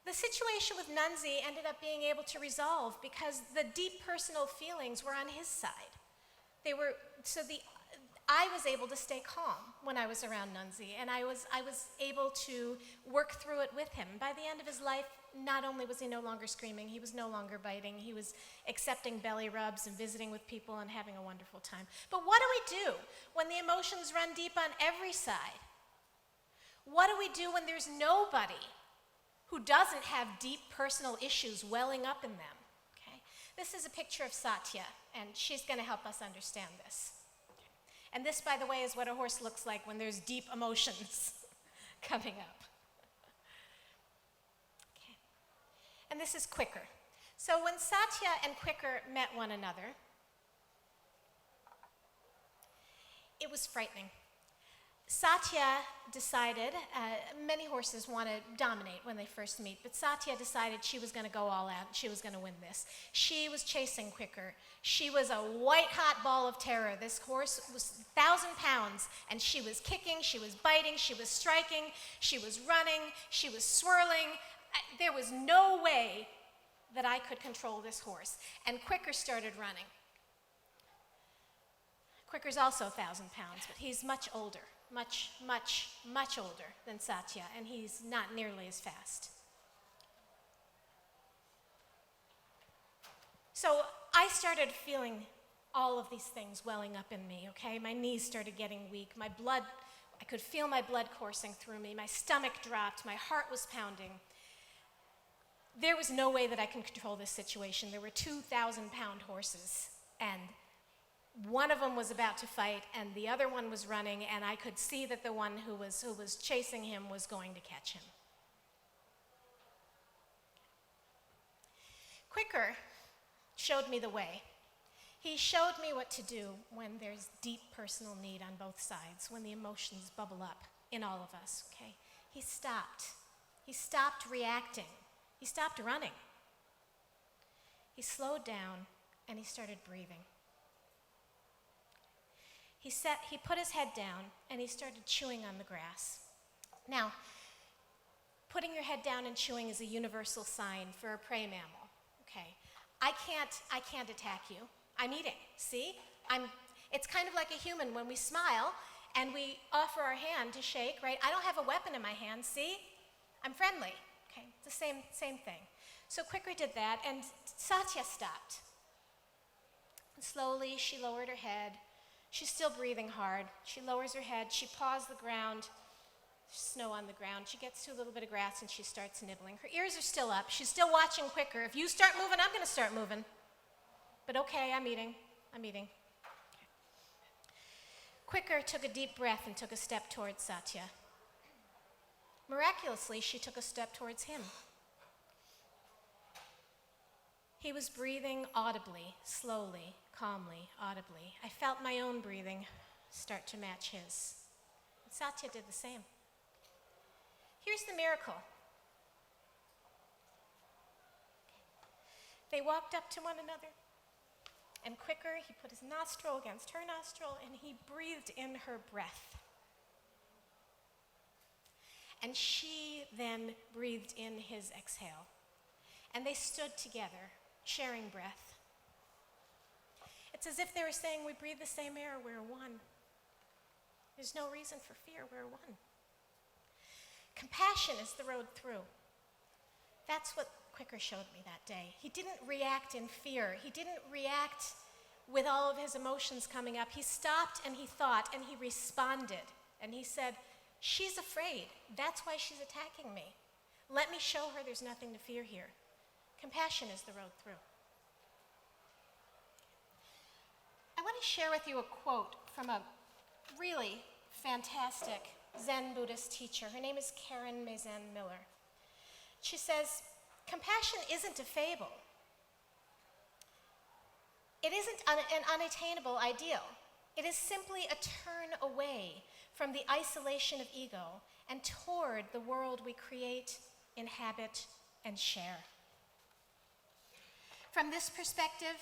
S15: the situation with Nunzi ended up being able to resolve because the deep personal feelings were on his side. I was able to stay calm when I was around Nunzi, and I was able to work through it with him. By the end of his life, not only was he no longer screaming, he was no longer biting, he was accepting belly rubs and visiting with people and having a wonderful time. But what do we do when the emotions run deep on every side? What do we do when there's nobody who doesn't have deep personal issues welling up in them? Okay? This is a picture of Satya, and she's going to help us understand this. And this, by the way, is what a horse looks like when there's deep emotions coming up. Okay. And this is Quicker. So when Satya and Quicker met one another, it was frightening. Satya decided, many horses want to dominate when they first meet, but Satya decided she was going to go all out and she was going to win this. She was chasing Quicker. She was a white-hot ball of terror. This horse was 1,000 pounds, and she was kicking, she was biting, she was striking, she was running, she was swirling. There was no way that I could control this horse. And Quicker started running. Quicker's also 1,000 pounds, but he's much older. Much, much, much older than Satya, and he's not nearly as fast. So I started feeling all of these things welling up in me, okay? My knees started getting weak. My blood, I could feel my blood coursing through me. My stomach dropped. My heart was pounding. There was no way that I could control this situation. There were 2,000-pound horses, and one of them was about to fight, and the other one was running, and I could see that the one who was chasing him was going to catch him. Quicker showed me the way. He showed me what to do when there's deep personal need on both sides, when the emotions bubble up in all of us, okay? He stopped. He stopped reacting. He stopped running. He slowed down, and he started breathing. He put his head down, and he started chewing on the grass. Now, putting your head down and chewing is a universal sign for a prey mammal, okay? I can't attack you. I'm eating, see? It's kind of like a human when we smile and we offer our hand to shake, right? I don't have a weapon in my hand, see? I'm friendly, okay? It's the same thing. So Quicker did that, and Satya stopped. And slowly, she lowered her head. She's still breathing hard. She lowers her head. She paws the ground. There's snow on the ground. She gets to a little bit of grass and she starts nibbling. Her ears are still up. She's still watching Quicker. If you start moving, I'm going to start moving. But okay, I'm eating. Okay. Quicker took a deep breath and took a step towards Satya. Miraculously, she took a step towards him. He was breathing audibly, slowly, calmly, audibly. I felt my own breathing start to match his. And Satya did the same. Here's the miracle. They walked up to one another, and Quicker, he put his nostril against her nostril, and he breathed in her breath. And she then breathed in his exhale. And they stood together, sharing breath. It's as if they were saying, we breathe the same air, we're one. There's no reason for fear, we're one. Compassion is the road through. That's what Quicker showed me that day. He didn't react in fear. He didn't react with all of his emotions coming up. He stopped and he thought and he responded. And he said, she's afraid. That's why she's attacking me. Let me show her there's nothing to fear here. Compassion is the road through. I want to share with you a quote from a really fantastic Zen Buddhist teacher. Her name is Karen Mazen Miller. She says, compassion isn't a fable. It isn't an unattainable ideal. It is simply a turn away from the isolation of ego and toward the world we create, inhabit, and share. From this perspective,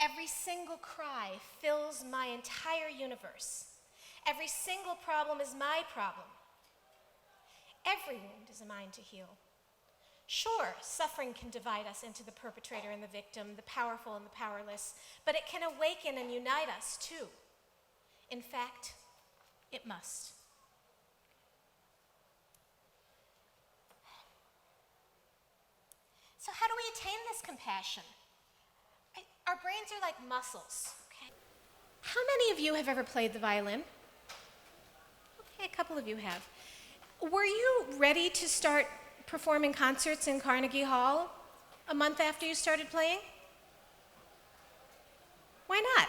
S15: every single cry fills my entire universe. Every single problem is my problem. Every wound is mine to heal. Sure, suffering can divide us into the perpetrator and the victim, the powerful and the powerless, but it can awaken and unite us too. In fact, it must. So how do we attain this compassion? Our brains are like muscles, okay? How many of you have ever played the violin? Okay, a couple of you have. Were you ready to start performing concerts in Carnegie Hall a month after you started playing? Why not?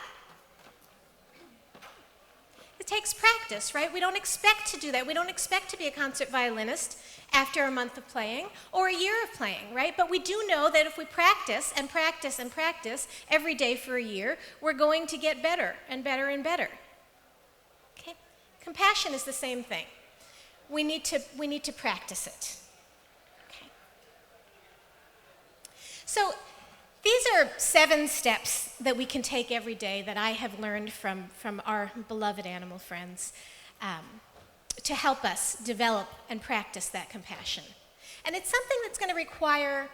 S15: It takes practice, right? We don't expect to do that. We don't expect to be a concert violinist after a month of playing or a year of playing, right? But we do know that if we practice and practice and practice every day for a year, we're going to get better and better and better. Okay? Compassion is the same thing. We need to practice it. Okay. So these are 7 steps that we can take every day that I have learned from our beloved animal friends to help us develop and practice that compassion. And it's something that's going to require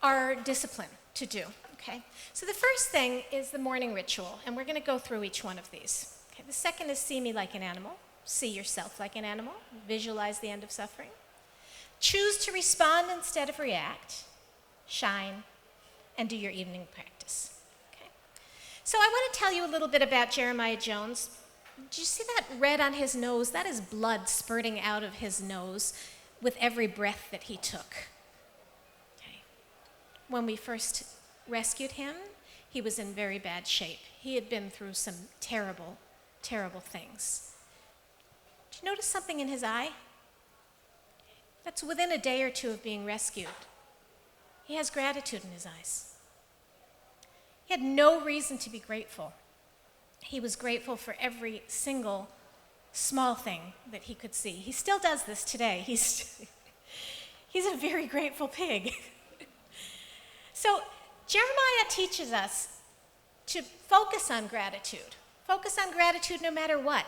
S15: our discipline to do. Okay? So the first thing is the morning ritual, and we're going to go through each one of these. Okay? The second is see me like an animal. See yourself like an animal. Visualize the end of suffering. Choose to respond instead of react. Shine. And do your evening practice. Okay? So I want to tell you a little bit about Jeremiah Jones. Did you see that red on his nose? That is blood spurting out of his nose with every breath that he took. Okay. When we first rescued him, he was in very bad shape. He had been through some terrible, terrible things. Did you notice something in his eye? That's within a day or 2 of being rescued. He has gratitude in his eyes. He had no reason to be grateful. He was grateful for every single small thing that he could see. He still does this today. He's a very grateful pig. So Jeremiah teaches us to focus on gratitude. Focus on gratitude no matter what.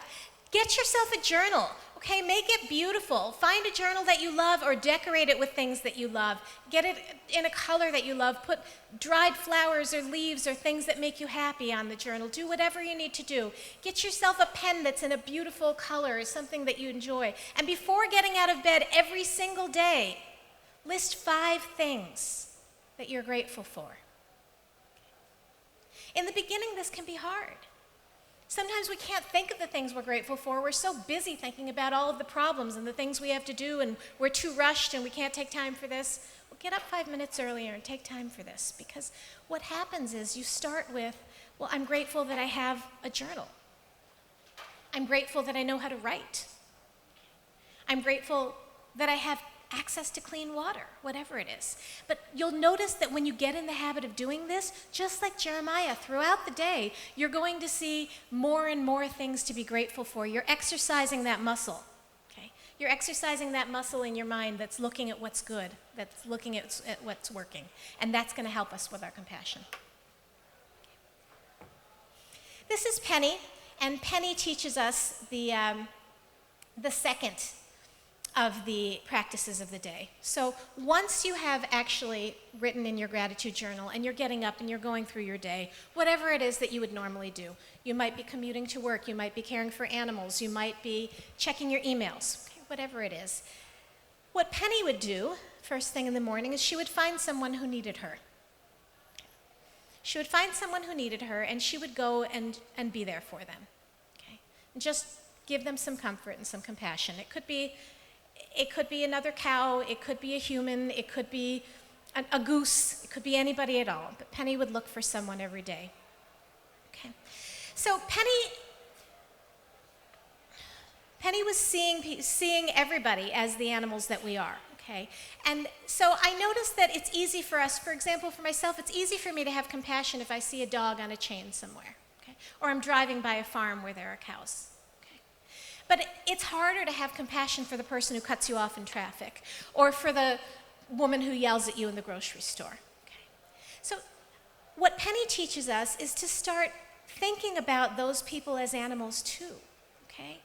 S15: Get yourself a journal, okay? Make it beautiful. Find a journal that you love or decorate it with things that you love. Get it in a color that you love. Put dried flowers or leaves or things that make you happy on the journal. Do whatever you need to do. Get yourself a pen that's in a beautiful color or something that you enjoy. And before getting out of bed every single day, list 5 things that you're grateful for. In the beginning, this can be hard. Sometimes we can't think of the things we're grateful for. We're so busy thinking about all of the problems and the things we have to do, and we're too rushed and we can't take time for this. Well, get up 5 minutes earlier and take time for this, because what happens is you start with, well, I'm grateful that I have a journal. I'm grateful that I know how to write. I'm grateful that I have access to clean water, whatever it is. But you'll notice that when you get in the habit of doing this, just like Jeremiah, throughout the day, you're going to see more and more things to be grateful for. You're exercising that muscle, okay? You're exercising that muscle in your mind that's looking at what's good, that's looking at what's working, and that's going to help us with our compassion. This is Penny, and Penny teaches us the second of the practices of the day. So once you have actually written in your gratitude journal and you're getting up and you're going through your day, whatever it is that you would normally do, you might be commuting to work, you might be caring for animals, you might be checking your emails, okay, whatever it is. What Penny would do first thing in the morning is she would find someone who needed her. She would find someone who needed her, and she would go and be there for them, okay? And just give them some comfort and some compassion. It could be another cow, it could be a human, it could be a goose, it could be anybody at all. But Penny would look for someone every day. Okay. So Penny was seeing everybody as the animals that we are. Okay. And so I noticed that it's easy for us, for example, for myself, it's easy for me to have compassion if I see a dog on a chain somewhere. Okay. Or I'm driving by a farm where there are cows. But it's harder to have compassion for the person who cuts you off in traffic, or for the woman who yells at you in the grocery store. Okay. So what Penny teaches us is to start thinking about those people as animals too. Okay?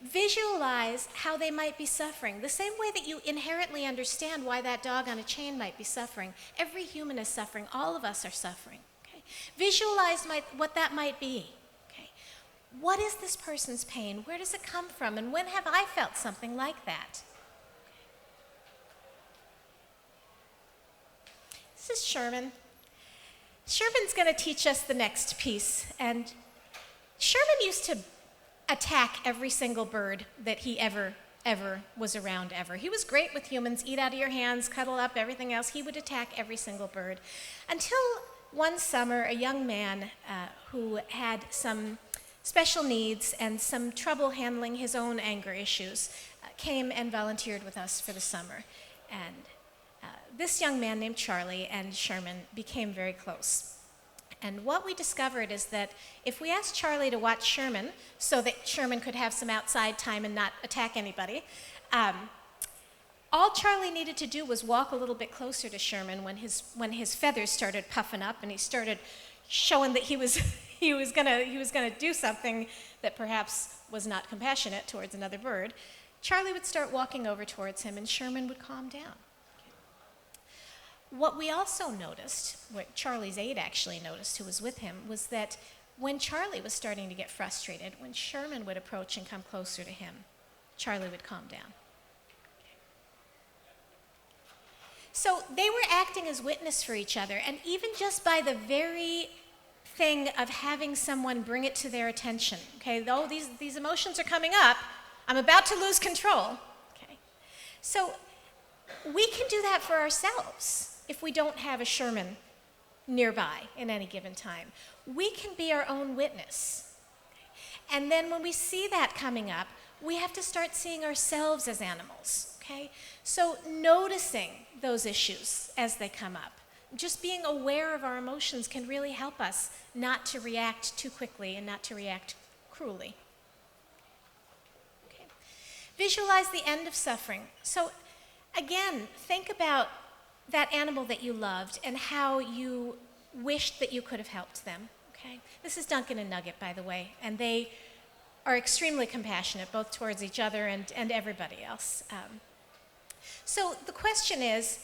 S15: Visualize how they might be suffering. The same way that you inherently understand why that dog on a chain might be suffering. Every human is suffering. All of us are suffering. Okay? Visualize what that might be. what is this person's pain? Where does it come from? And when have I felt something like that? This is Sherman. Sherman's going to teach us the next piece. And Sherman used to attack every single bird that he ever was around ever. He was great with humans, eat out of your hands, cuddle up, everything else. He would attack every single bird. Until one summer, a young man who had some special needs and some trouble handling his own anger issues came and volunteered with us for the summer. And this young man named Charlie and Sherman became very close. And what we discovered is that if we asked Charlie to watch Sherman so that Sherman could have some outside time and not attack anybody, all Charlie needed to do was walk a little bit closer to Sherman when his feathers started puffing up and he started showing that he was gonna do something that perhaps was not compassionate towards another bird. Charlie would start walking over towards him and Sherman would calm down. What we also noticed, what Charlie's aide actually noticed, who was with him, was that when Charlie was starting to get frustrated, when Sherman would approach and come closer to him, Charlie would calm down. So they were acting as witness for each other, and even just by the very thing of having someone bring it to their attention, okay, though these emotions are coming up, I'm about to lose control, okay? So we can do that for ourselves. If we don't have a Sherman nearby in any given time, we can be our own witness. And then when we see that coming up, we have to start seeing ourselves as animals, okay? So noticing those issues as they come up, just being aware of our emotions can really help us not to react too quickly and not to react cruelly. Okay. Visualize the end of suffering. So again, think about that animal that you loved and how you wished that you could have helped them, okay? This is Duncan and Nugget, by the way, and they are extremely compassionate, both towards each other and everybody else. So the question is,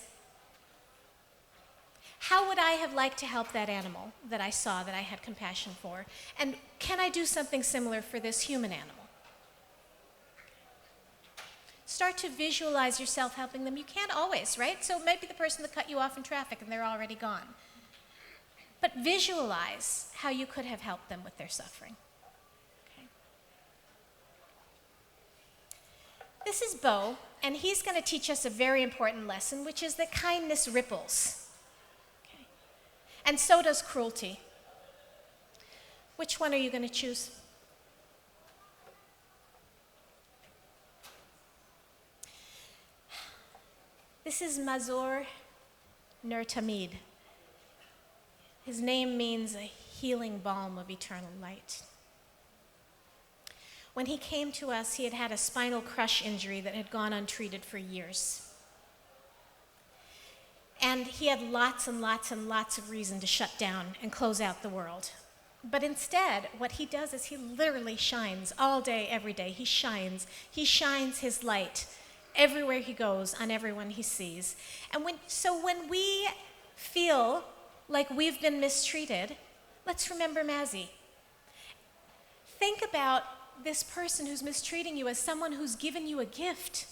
S15: how would I have liked to help that animal that I saw, that I had compassion for? And can I do something similar for this human animal? Start to visualize yourself helping them. You can't always, right? So maybe the person that cut you off in traffic and they're already gone. But visualize how you could have helped them with their suffering. Okay. This is Bo, and he's going to teach us a very important lesson, which is that kindness ripples. Okay. And so does cruelty. Which one are you going to choose? This is Mazor Nur Tamid. His name means a healing balm of eternal light. When he came to us, he had had a spinal crush injury that had gone untreated for years. And he had lots and lots and lots of reason to shut down and close out the world. But instead, what he does is he literally shines all day, every day. He shines his light everywhere he goes, on everyone he sees. And when we feel like we've been mistreated, let's remember Mazzy. Think about this person who's mistreating you as someone who's given you a gift.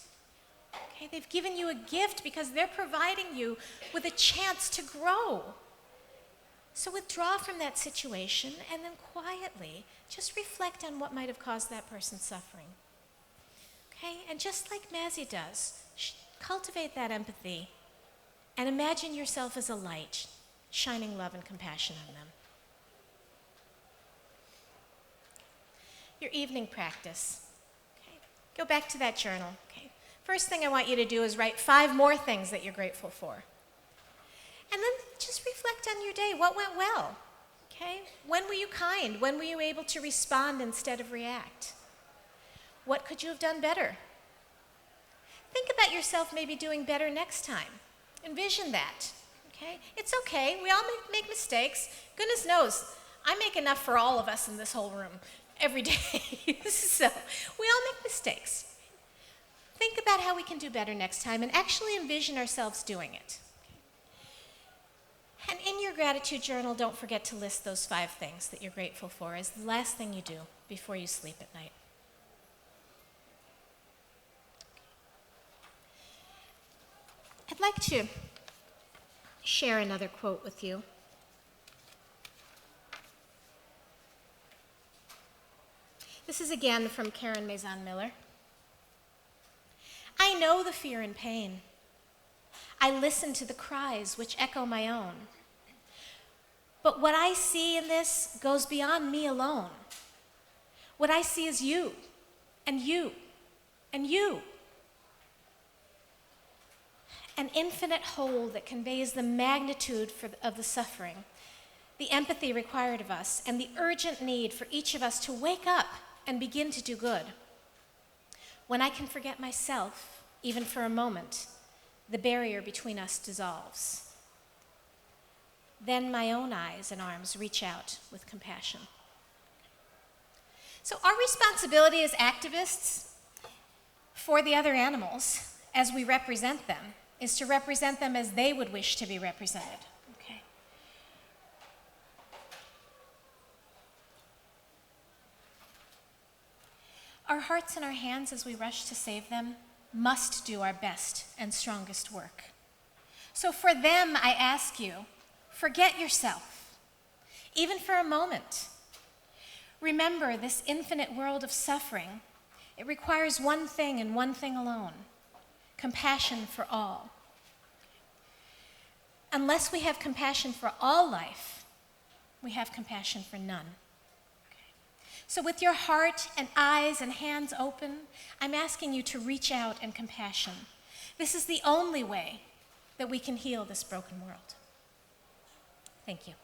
S15: Okay, they've given you a gift because they're providing you with a chance to grow. So withdraw from that situation and then quietly just reflect on what might have caused that person's suffering. Okay, and just like Mazzy does, cultivate that empathy and imagine yourself as a light, shining love and compassion on them. Your evening practice. Okay, go back to that journal. Okay, first thing I want you to do is write 5 more things that you're grateful for. And then just reflect on your day. What went well? Okay, when were you kind? When were you able to respond instead of react? What could you have done better? Think about yourself maybe doing better next time. Envision that, okay? It's okay, we all make mistakes. Goodness knows, I make enough for all of us in this whole room every day. So we all make mistakes. Think about how we can do better next time and actually envision ourselves doing it. And in your gratitude journal, don't forget to list those 5 things that you're grateful for as the last thing you do before you sleep at night. I'd like to share another quote with you. This is again from Karen Mazan Miller. I know the fear and pain. I listen to the cries which echo my own. But what I see in this goes beyond me alone. What I see is you, and you, and you. An infinite whole that conveys the magnitude of the suffering, the empathy required of us, and the urgent need for each of us to wake up and begin to do good. When I can forget myself, even for a moment, the barrier between us dissolves. Then my own eyes and arms reach out with compassion. So our responsibility as activists for the other animals, as we represent them, is to represent them as they would wish to be represented. Okay. Our hearts and our hands as we rush to save them must do our best and strongest work. So for them, I ask you, forget yourself, even for a moment. Remember this infinite world of suffering. It requires one thing and one thing alone: compassion for all. Unless we have compassion for all life, we have compassion for none. So with your heart and eyes and hands open, I'm asking you to reach out in compassion. This is the only way that we can heal this broken world. Thank you.